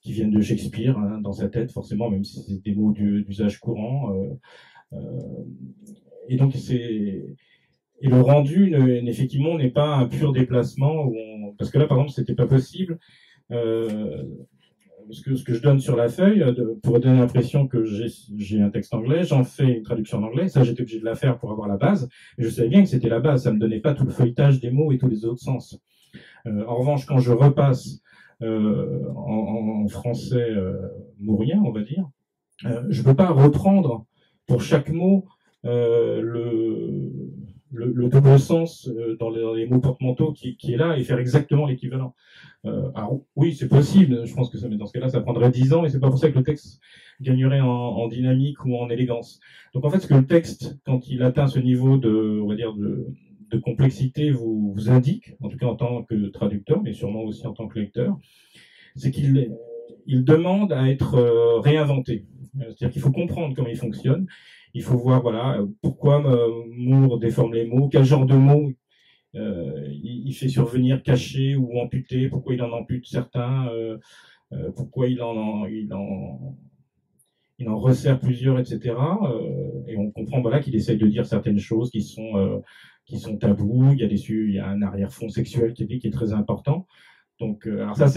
B: qui viennent de Shakespeare, dans sa tête, forcément, même si c'est des mots d'usage courant. Et donc, et le rendu, effectivement, n'est pas un pur déplacement, parce que là, par exemple, c'était pas possible. Ce que je donne sur la feuille, pour donner l'impression que j'ai un texte anglais, j'en fais une traduction en anglais. Ça, j'étais obligé de la faire pour avoir la base. Mais je savais bien que c'était la base. Ça me donnait pas tout le feuilletage des mots et tous les autres sens. En revanche, quand je repasse en français mourien, on va dire, je peux pas reprendre pour chaque mot le double sens dans les mots porte-manteaux qui est là et faire exactement l'équivalent. Alors oui, c'est possible, je pense que mais dans ce cas-là, ça prendrait 10 ans et c'est pas pour ça que le texte gagnerait en dynamique ou en élégance. Donc en fait, ce que le texte, quand il atteint ce niveau on va dire, de complexité vous indique, en tout cas en tant que traducteur, mais sûrement aussi en tant que lecteur, c'est qu'il demande à être réinventé. C'est-à-dire qu'il faut comprendre comment il fonctionne, il faut voir voilà pourquoi Moore déforme les mots, quel genre de mots il fait survenir cachés ou amputés, pourquoi il en ampute certains, pourquoi il il en resserre plusieurs, etc. Et on comprend voilà qu'il essaye de dire certaines choses qui sont tabous. Il y a un arrière-fond sexuel qui est très important. Donc, alors ça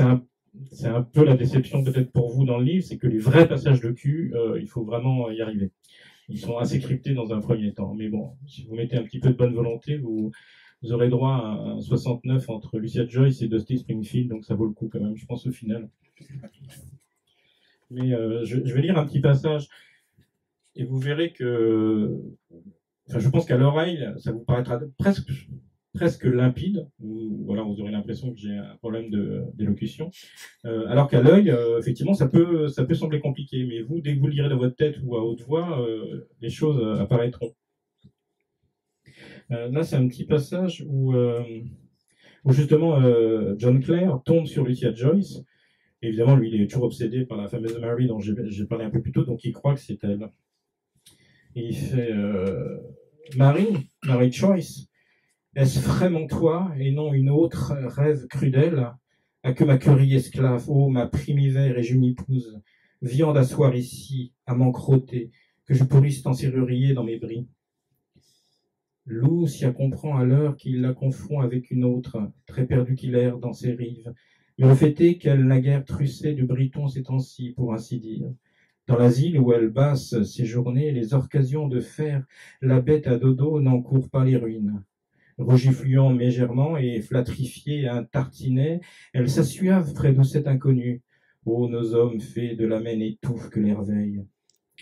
B: c'est un peu la déception peut-être pour vous dans le livre, c'est que les vrais passages de cul, il faut vraiment y arriver. Ils sont assez cryptés dans un premier temps. Mais bon, si vous mettez un petit peu de bonne volonté, vous aurez droit à un 69 entre Lucia Joyce et Dusty Springfield, donc ça vaut le coup quand même, je pense, au final. Mais je vais lire un petit passage et vous verrez que, enfin, je pense qu'à l'oreille, ça vous paraîtra presque limpide, ou voilà, vous aurez l'impression que j'ai un problème d'élocution, alors qu'à l'œil, effectivement, ça peut sembler compliqué, mais vous, dès que vous le lirez dans votre tête ou à haute voix, les choses apparaîtront. Là, c'est un petit passage où justement John Clare tombe sur Lucia Joyce. Et évidemment, lui, il est toujours obsédé par la fameuse Mary dont j'ai parlé un peu plus tôt, donc il croit que c'est elle. Et il fait Mary Joyce, est-ce vraiment toi et non une autre rêve crudel? À que ma querie esclave, ô ma primivère et jeune épouse, viande à soir ici, à m'en crotter, que je pourrisse t'en serrurier dans mes bris. Lucia comprend à l'heure qu'il la confond avec une autre, très perdue qu'il erre dans ses rives. Mais le fait est qu'elle n'a guère trussé du Briton ces temps-ci, pour ainsi dire. Dans l'asile où elle passe ses journées, les occasions de faire la bête à dodo n'en courent pas les ruines. Rougifluant mégèrement et flattrifiée un tartinet, elle s'assuave près de cet inconnu. Ô nos hommes faits de la main étouffe que l'air veille.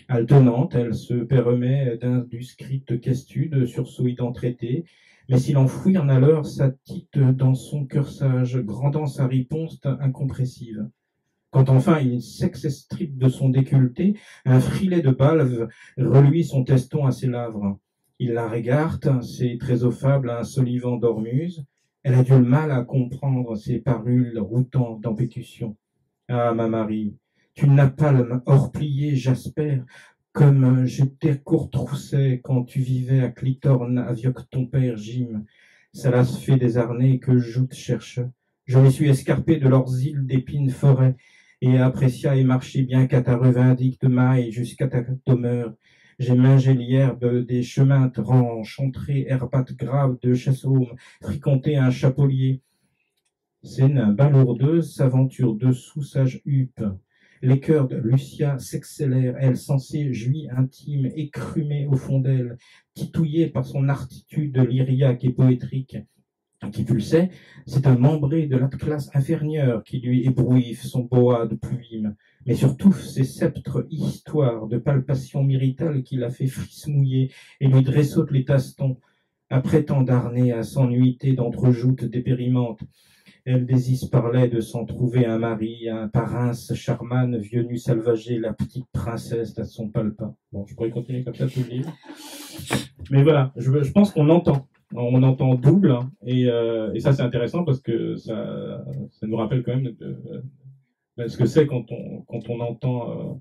B: Alternante, elle se permet d'indiscrètes questudes sur souhaitant traiter, mais s'il enfouit en alors sa tite dans son cœur sage, grandant sa réponse incompressive. Quand enfin il s'extripe de son déculté, un frilet de balve reluit son teston à ses lavres. Il la regarde, ses trésophables insolivant d'ormuse. Elle a du mal à comprendre ses parules routant d'impétution. Ah, ma Marie, tu n'as pas le hors plié, j'espère, comme je t'écourtroussais quand tu vivais à Clitorne avec ton père Jim. Ça la se fait des harnais que joute cherche. Je me suis escarpé de leurs îles d'épines forêts, et apprécia et marché bien qu'à ta revindicte maille jusqu'à ta demeure. J'ai mangé l'herbe des chemins rencontrés, herbates graves de chassaume, fricanté un chapelier. Scène balourdeuse s'aventure dessous sage huppe. Les cœurs de Lucia s'accélèrent, elle censée jouie intime, écrumée au fond d'elle, titouillée par son attitude lyriaque et poétrique. Qui pulsait, c'est un membré de la classe inférieure qui lui ébrouille son boa de pluime, mais surtout ses sceptres histoires de palpation méritale qui la fait frismouiller et lui dressaute les tastons. Après tant d'arnées à s'ennuiter d'entrejoutes dépérimantes, elle désise parlait de s'en trouver un mari, un parrain charmane, venu salvager la petite princesse à son palpin. Bon, je pourrais continuer comme ça tout le livre. Mais voilà, je pense qu'on entend. On entend double, hein, et ça c'est intéressant parce que ça nous rappelle quand même ce que c'est quand on entend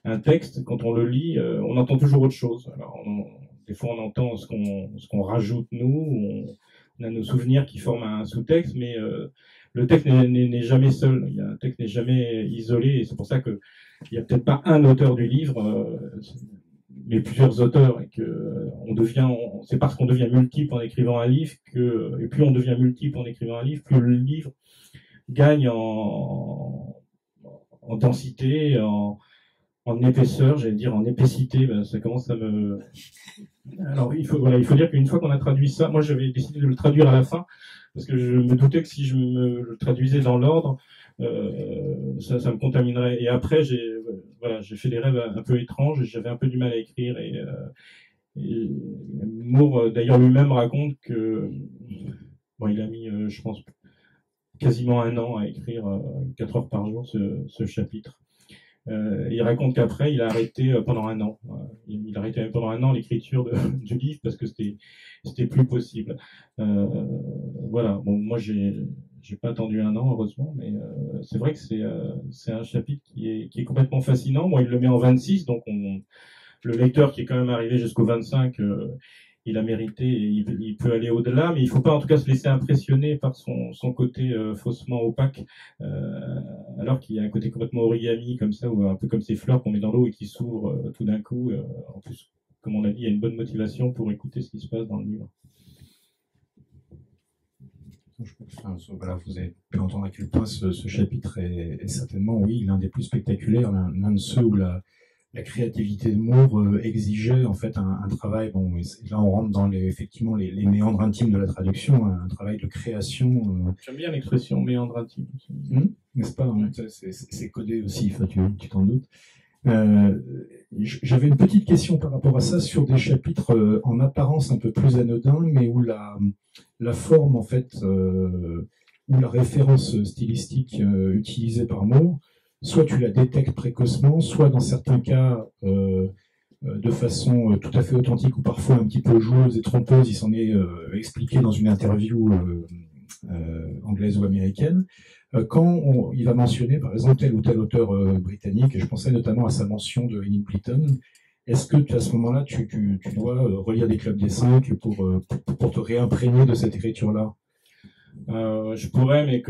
B: un texte, quand on le lit, on entend toujours autre chose. Alors des fois on entend ce qu'on rajoute nous, on a nos souvenirs qui forment un sous-texte, mais le texte n'est jamais seul. Un texte n'est jamais isolé, et c'est pour ça que il y a peut-être pas un auteur du livre. Mais plusieurs auteurs, et que c'est parce qu'on devient multiple en écrivant un livre et plus on devient multiple en écrivant un livre, plus le livre gagne en densité, en épaisseur, j'allais dire en épaissité, ben ça commence à me... Alors il faut dire qu'une fois qu'on a traduit ça, moi j'avais décidé de le traduire à la fin, parce que je me doutais que si je le traduisais dans l'ordre, ça me contaminerait. Et après, j'ai fait des rêves un peu étranges, j'avais un peu du mal à écrire. Et Moore, d'ailleurs, lui-même raconte que il a mis, je pense, quasiment un an à écrire 4 heures par jour ce chapitre. Il raconte qu'après, il a arrêté pendant un an. Il a arrêté pendant un an l'écriture du livre parce que c'était plus possible. Voilà. Bon, moi, j'ai pas attendu un an, heureusement, mais c'est vrai que c'est un chapitre qui est complètement fascinant. Moi, il le met en 26, donc le lecteur qui est quand même arrivé jusqu'au 25, il a mérité et il peut aller au-delà, mais il faut pas en tout cas se laisser impressionner par son côté faussement opaque, alors qu'il y a un côté complètement origami comme ça, ou un peu comme ces fleurs qu'on met dans l'eau et qui s'ouvrent tout d'un coup. En plus, comme on a dit, il y a une bonne motivation pour écouter ce qui se passe dans le livre.
A: Voilà, vous avez pu entendre à quel point ce chapitre est certainement, oui, l'un des plus spectaculaires, l'un de ceux où la créativité de Moore exigeait en fait un travail. Bon, là on rentre dans effectivement les méandres intimes de la traduction, un travail de création.
B: J'aime bien l'expression méandre intime.
A: N'est-ce pas, hein, c'est codé aussi, tu t'en doutes. J'avais une petite question par rapport à ça sur des chapitres en apparence un peu plus anodins, mais où la forme en fait, où la référence stylistique utilisée par Moore, soit tu la détectes précocement, soit dans certains cas de façon tout à fait authentique ou parfois un petit peu joueuse et trompeuse. Il s'en est expliqué dans une interview anglaise ou américaine. Quand il va mentionner par exemple tel ou tel auteur britannique, et je pensais notamment à sa mention de Enid Blyton, est-ce que à ce moment-là tu dois relire des clubs des 5 pour te réimprégner de cette écriture-là?
B: Je pourrais, mais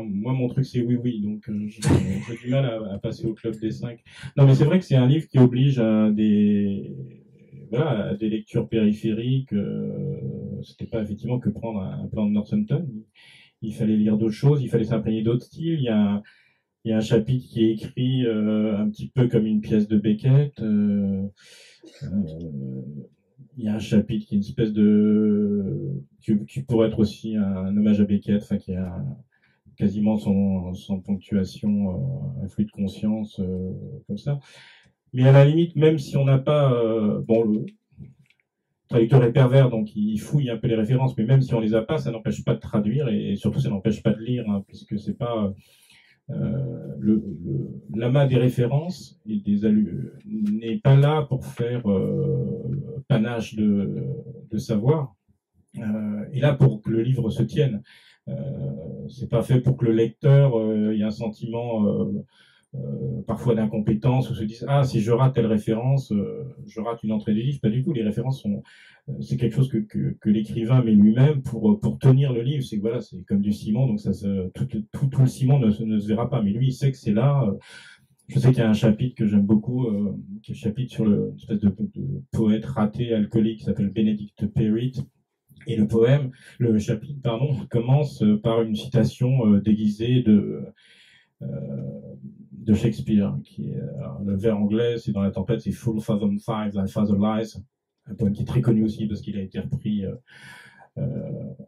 B: moi mon truc c'est oui, donc j'ai du mal à passer au club des 5. Non, mais c'est vrai que c'est un livre qui oblige à des lectures périphériques. C'était pas effectivement que prendre un plan de Northampton. Il fallait lire d'autres choses, il fallait s'imprégner d'autres styles. Il y a un chapitre qui est écrit un petit peu comme une pièce de Beckett. Il y a un chapitre qui est une espèce qui pourrait être aussi un hommage à Beckett, enfin qui a quasiment sans ponctuation, un flux de conscience comme ça. Mais à la limite, même si on n'a pas, le traducteur est pervers, donc il fouille un peu les références, mais même si on les a pas, ça n'empêche pas de traduire et surtout ça n'empêche pas de lire, hein, puisque c'est pas l'amas des références et n'est pas là pour faire panache de savoir. Et là pour que le livre se tienne. C'est pas fait pour que le lecteur ait un sentiment parfois d'incompétence ou se dise si je rate telle référence, je rate une entrée du livre. Pas du tout. Les références c'est quelque chose que l'écrivain met lui-même pour tenir le livre. C'est c'est comme du ciment, donc tout le ciment ne se verra pas, mais lui il sait que c'est là. Je sais qu'il y a un chapitre que j'aime beaucoup, qui est le chapitre sur une espèce de poète raté alcoolique qui s'appelle Benedict Perrett. Et le chapitre, commence par une citation déguisée de Shakespeare, qui est le vers anglais, c'est dans La Tempête, c'est Full Fathom Five, Thy Father Lies, un poème qui est très connu aussi parce qu'il a été repris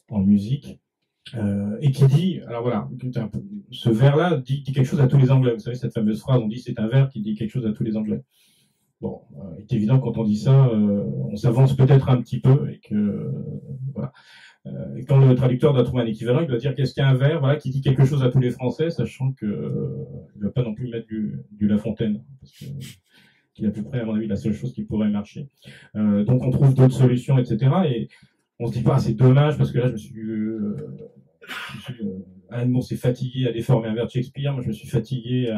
B: en musique, et qui dit, alors voilà, ce vers-là dit quelque chose à tous les Anglais. Vous savez, cette fameuse phrase, on dit c'est un vers qui dit quelque chose à tous les Anglais. Bon, il est évident quand on dit ça, on s'avance peut-être un petit peu et que voilà. Et quand le traducteur doit trouver un équivalent, il doit dire qu'est-ce qu'il y a un vers qui dit quelque chose à tous les Français, sachant que il ne va pas non plus mettre du La Fontaine, parce que qui est à peu près, à mon avis, la seule chose qui pourrait marcher. Donc on trouve d'autres solutions, etc. Et on se dit pas c'est dommage parce que là je me suis Alan Moore s'est fatigué à déformer un vers de Shakespeare, moi je me suis fatigué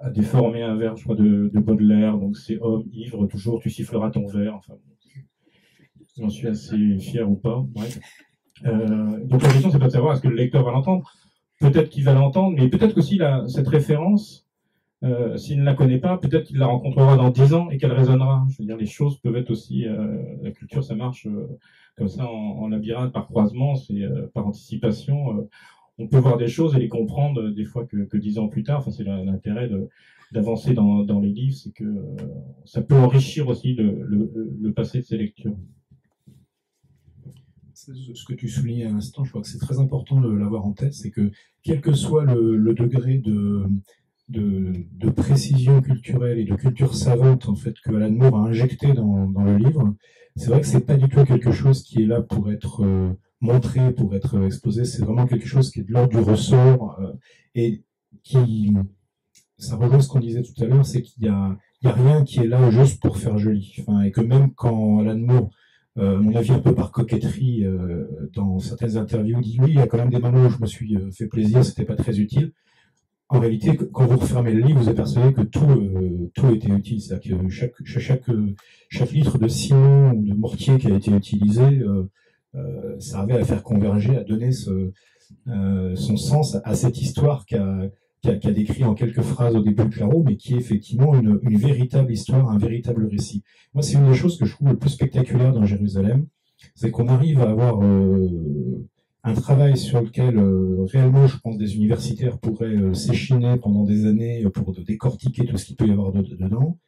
B: à déformer un vers, je crois, de Baudelaire, donc c'est homme, ivre, toujours tu siffleras ton verre, enfin, j'en suis assez fier ou pas, bref. Donc la question c'est pas de savoir est-ce que le lecteur va l'entendre, peut-être qu'il va l'entendre, mais peut-être qu'aussi cette référence, s'il ne la connaît pas, peut-être qu'il la rencontrera dans 10 ans et qu'elle résonnera. Je veux dire, les choses peuvent être aussi, la culture ça marche comme ça en labyrinthe, par croisement, c'est par anticipation. On peut voir des choses et les comprendre des fois que 10 ans plus tard. Enfin, c'est l'intérêt d'avancer dans les livres, c'est que ça peut enrichir aussi le passé de ces lectures.
A: Ce que tu soulignais à l'instant, je crois que c'est très important de l'avoir en tête, c'est que quel que soit le degré de précision culturelle et de culture savante en fait que Alan Moore a injecté dans le livre, c'est vrai que c'est pas du tout quelque chose qui est là pour être montré, pour être exposé. C'est vraiment quelque chose qui est de l'ordre du ressort et qui, ça rejoint ce qu'on disait tout à l'heure, c'est qu'il y a rien qui est là juste pour faire joli. Enfin, et que même quand Alan Moore, à mon avis un peu par coquetterie, dans certaines interviews, dit oui, il y a quand même des moments où je me suis fait plaisir, c'était pas très utile. en réalité, quand vous refermez le livre, vous apercevez que tout était utile. C'est-à-dire que chaque litre de ciment ou de mortier qui a été utilisé servait à faire converger, à donner son sens à cette histoire qu'a décrit en quelques phrases au début de Claro, mais qui est effectivement une véritable histoire, un véritable récit. Moi, c'est une des choses que je trouve le plus spectaculaire dans Jérusalem, c'est qu'on arrive à avoir un travail sur lequel réellement, je pense, des universitaires pourraient s'échiner pendant des années pour décortiquer tout ce qu'il peut y avoir dedans,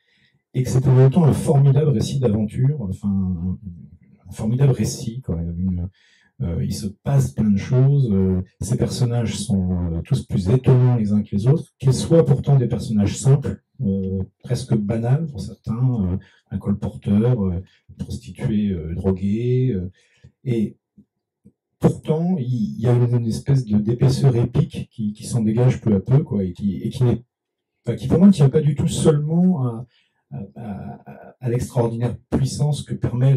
A: et que c'est en même temps un formidable récit d'aventure, enfin un formidable récit, quand même. Il se passe plein de choses, ces personnages sont tous plus étonnants les uns que les autres, qu'ils soient pourtant des personnages simples, presque banals pour certains, un colporteur, prostituée droguée, et pourtant il y a une espèce d'épaisseur épique qui s'en dégage peu à peu, quoi, et qui pour moi ne tient pas du tout seulement à l'extraordinaire puissance que permet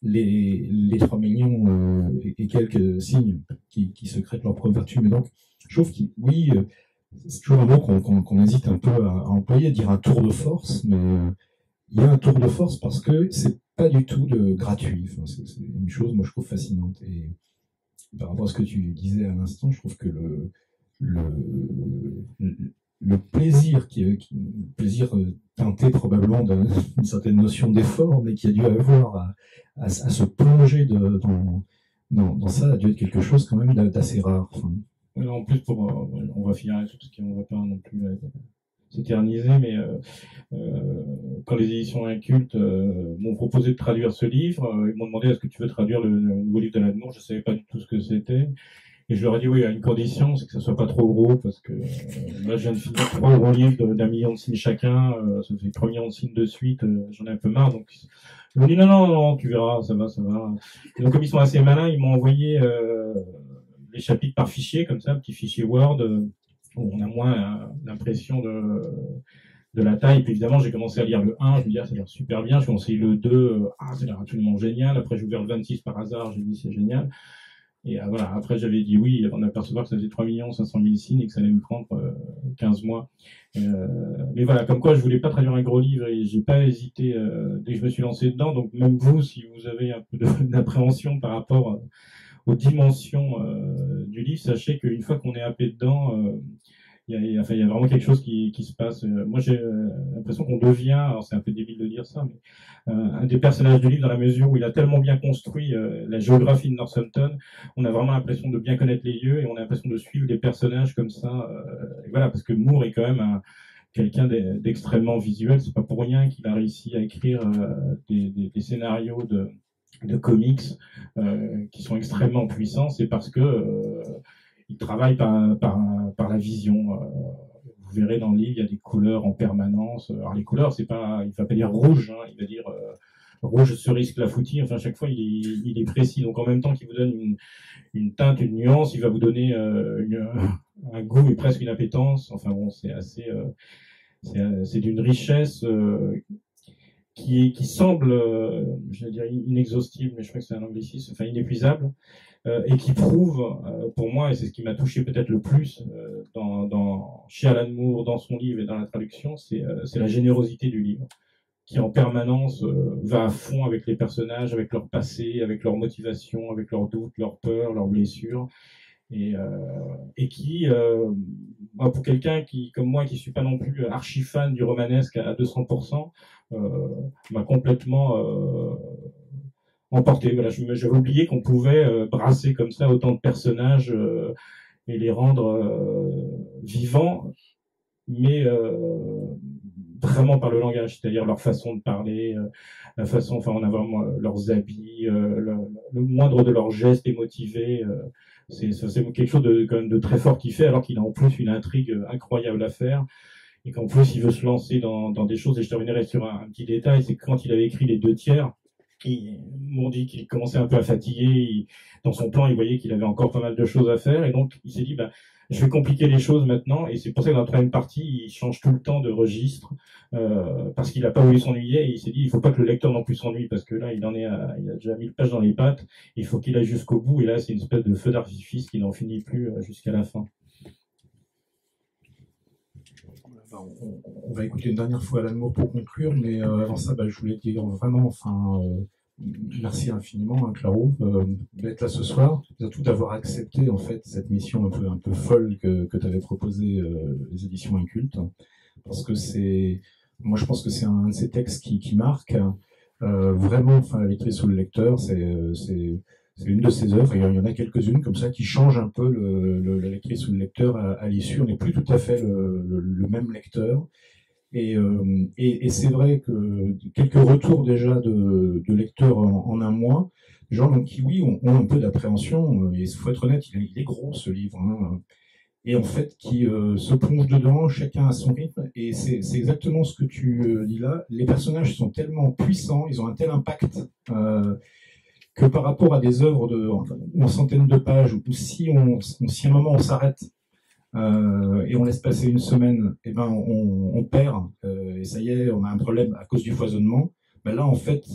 A: les 3 millions et quelques signes qui secrètent leur propre vertu. Mais donc, je trouve oui, c'est toujours un mot qu'on hésite un peu à employer, à dire un tour de force, mais il y a un tour de force parce que c'est pas du tout gratuit. Enfin, c'est une chose, moi, je trouve fascinante. Et par rapport à ce que tu disais à l'instant, je trouve que le plaisir, plaisir teinté probablement d'une certaine notion d'effort, mais qui a dû avoir à se plonger dans ça, a dû être quelque chose quand même d'assez rare. Enfin.
B: En plus, on va finir là-dessus parce qu'on va pas non plus s'éterniser, mais quand les éditions Incultes m'ont proposé de traduire ce livre, ils m'ont demandé est-ce que tu veux traduire le nouveau livre d'Alan Moore. Je savais pas du tout ce que c'était. Et je leur ai dit oui, à une condition, c'est que ça soit pas trop gros, parce que là, je viens de finir 3 gros livres d'1 million de signes chacun, ça fait 3 millions de signes de suite, j'en ai un peu marre, donc ils m'ont dit non, tu verras, ça va. Et donc comme ils sont assez malins, ils m'ont envoyé les chapitres par fichier, comme ça, un petit fichier Word, où on a moins l'impression de la taille. Et puis évidemment, j'ai commencé à lire le 1, je me dis ça a l'air super bien, j'ai commencé le 2, ça a l'air absolument génial, après j'ai ouvert le 26 par hasard, j'ai dit c'est génial. Et voilà, après j'avais dit oui avant d'apercevoir que ça faisait 3 500 000 signes et que ça allait me prendre 15 mois. Mais voilà, comme quoi je voulais pas traduire un gros livre et j'ai pas hésité dès que je me suis lancé dedans. Donc même vous, si vous avez un peu d'appréhension par rapport aux dimensions du livre, sachez qu'une fois qu'on est happé dedans, il y a vraiment quelque chose qui se passe. Moi, j'ai l'impression qu'on devient, alors c'est un peu débile de dire ça, mais un des personnages du livre dans la mesure où il a tellement bien construit la géographie de Northampton, on a vraiment l'impression de bien connaître les lieux et on a l'impression de suivre des personnages comme ça. Et voilà, parce que Moore est quand même quelqu'un d'extrêmement visuel. C'est pas pour rien qu'il a réussi à écrire des scénarios de comics qui sont extrêmement puissants. C'est parce que il travaille par la vision. Vous verrez dans le livre, il y a des couleurs en permanence. Alors les couleurs, c'est pas, il va pas dire rouge, hein, il va dire rouge cerise clafoutis. Enfin, à chaque fois, il est précis. Donc en même temps qu'il vous donne une teinte, une nuance, il va vous donner un goût et presque une appétence. Enfin bon, c'est assez, c'est d'une richesse qui semble, je vais dire inexhaustible, mais je crois que c'est un anglicisme, enfin inépuisable. Et qui prouve, pour moi, et c'est ce qui m'a touché peut-être le plus chez Alan Moore, dans son livre et dans la traduction, c'est la générosité du livre, qui en permanence va à fond avec les personnages, avec leur passé, avec leur motivation, avec leurs doutes, leurs peurs, leurs blessures, et qui, pour quelqu'un comme moi, qui suis pas non plus archi fan du romanesque à 200%, m'a complètement emporté. Voilà, j'avais oublié qu'on pouvait brasser comme ça autant de personnages et les rendre vivants, mais vraiment par le langage, c'est-à-dire leur façon de parler, la façon, enfin, on a vraiment leurs habits, le moindre de leurs gestes est motivé. C'est quelque chose quand même de très fort qu'il fait, alors qu'il a en plus une intrigue incroyable à faire. Et qu'en plus, il veut se lancer dans des choses. Et je terminerai sur un petit détail, c'est que quand il avait écrit les 2 tiers, ils m'ont dit qu'il commençait un peu à fatiguer. Dans son plan, il voyait qu'il avait encore pas mal de choses à faire. Et donc, il s'est dit, je vais compliquer les choses maintenant. Et c'est pour ça que dans la troisième partie, il change tout le temps de registre, parce qu'il n'a pas voulu s'ennuyer. Et il s'est dit, il faut pas que le lecteur non plus s'ennuie, parce que là, il a déjà 1000 pages dans les pattes. Il faut qu'il aille jusqu'au bout. Et là, c'est une espèce de feu d'artifice qui n'en finit plus jusqu'à la fin.
A: On va écouter une dernière fois Alan Moore pour conclure, mais avant ça, je voulais dire vraiment, merci infiniment, Claro, d'être là ce soir, surtout d'avoir accepté en fait cette mission un peu folle que tu avais proposée les éditions Incultes, parce que moi je pense que c'est un de ces textes qui marque vraiment, la lectrice ou le lecteur, c'est une de ses œuvres, et il y en a quelques-unes comme ça qui changent un peu la lectrice ou le lecteur à l'issue. On n'est plus tout à fait le même lecteur. Et c'est vrai que quelques retours déjà de lecteurs en un mois, gens donc, qui, oui, ont un peu d'appréhension, et il faut être honnête, il est gros ce livre, hein, et en fait qui se plongent dedans, chacun à son rythme, et c'est exactement ce que tu dis là. Les personnages sont tellement puissants, ils ont un tel impact que par rapport à des œuvres en centaines de pages, où si à un moment on s'arrête et on laisse passer une semaine, et on perd, et ça y est, on a un problème à cause du foisonnement. Là, en fait,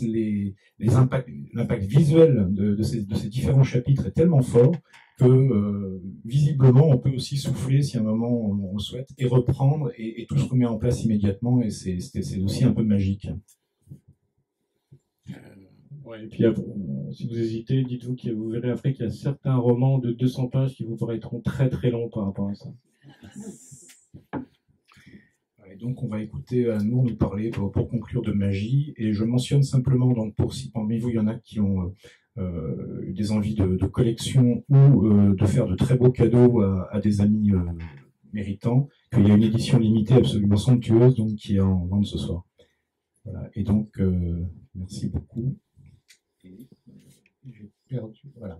A: l'impact visuel de ces différents chapitres est tellement fort que visiblement, on peut aussi souffler si à un moment on le souhaite, et reprendre, et tout se remet en place immédiatement, et c'est aussi un peu magique.
B: Ouais, et puis si vous hésitez, dites-vous que vous verrez après qu'il y a certains romans de 200 pages qui vous paraîtront très très longs par rapport à ça.
A: Et donc on va écouter Alan Moore nous parler pour conclure de magie, et je mentionne simplement, donc pour si parmi vous il y en a qui ont des envies de collection ou de faire de très beaux cadeaux à des amis méritants, qu'il y a une édition limitée absolument somptueuse donc qui est en vente ce soir. Voilà. Et donc merci beaucoup. J'ai perdu. Voilà.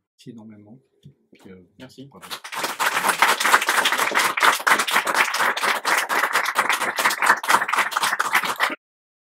A: Merci énormément.
B: Merci.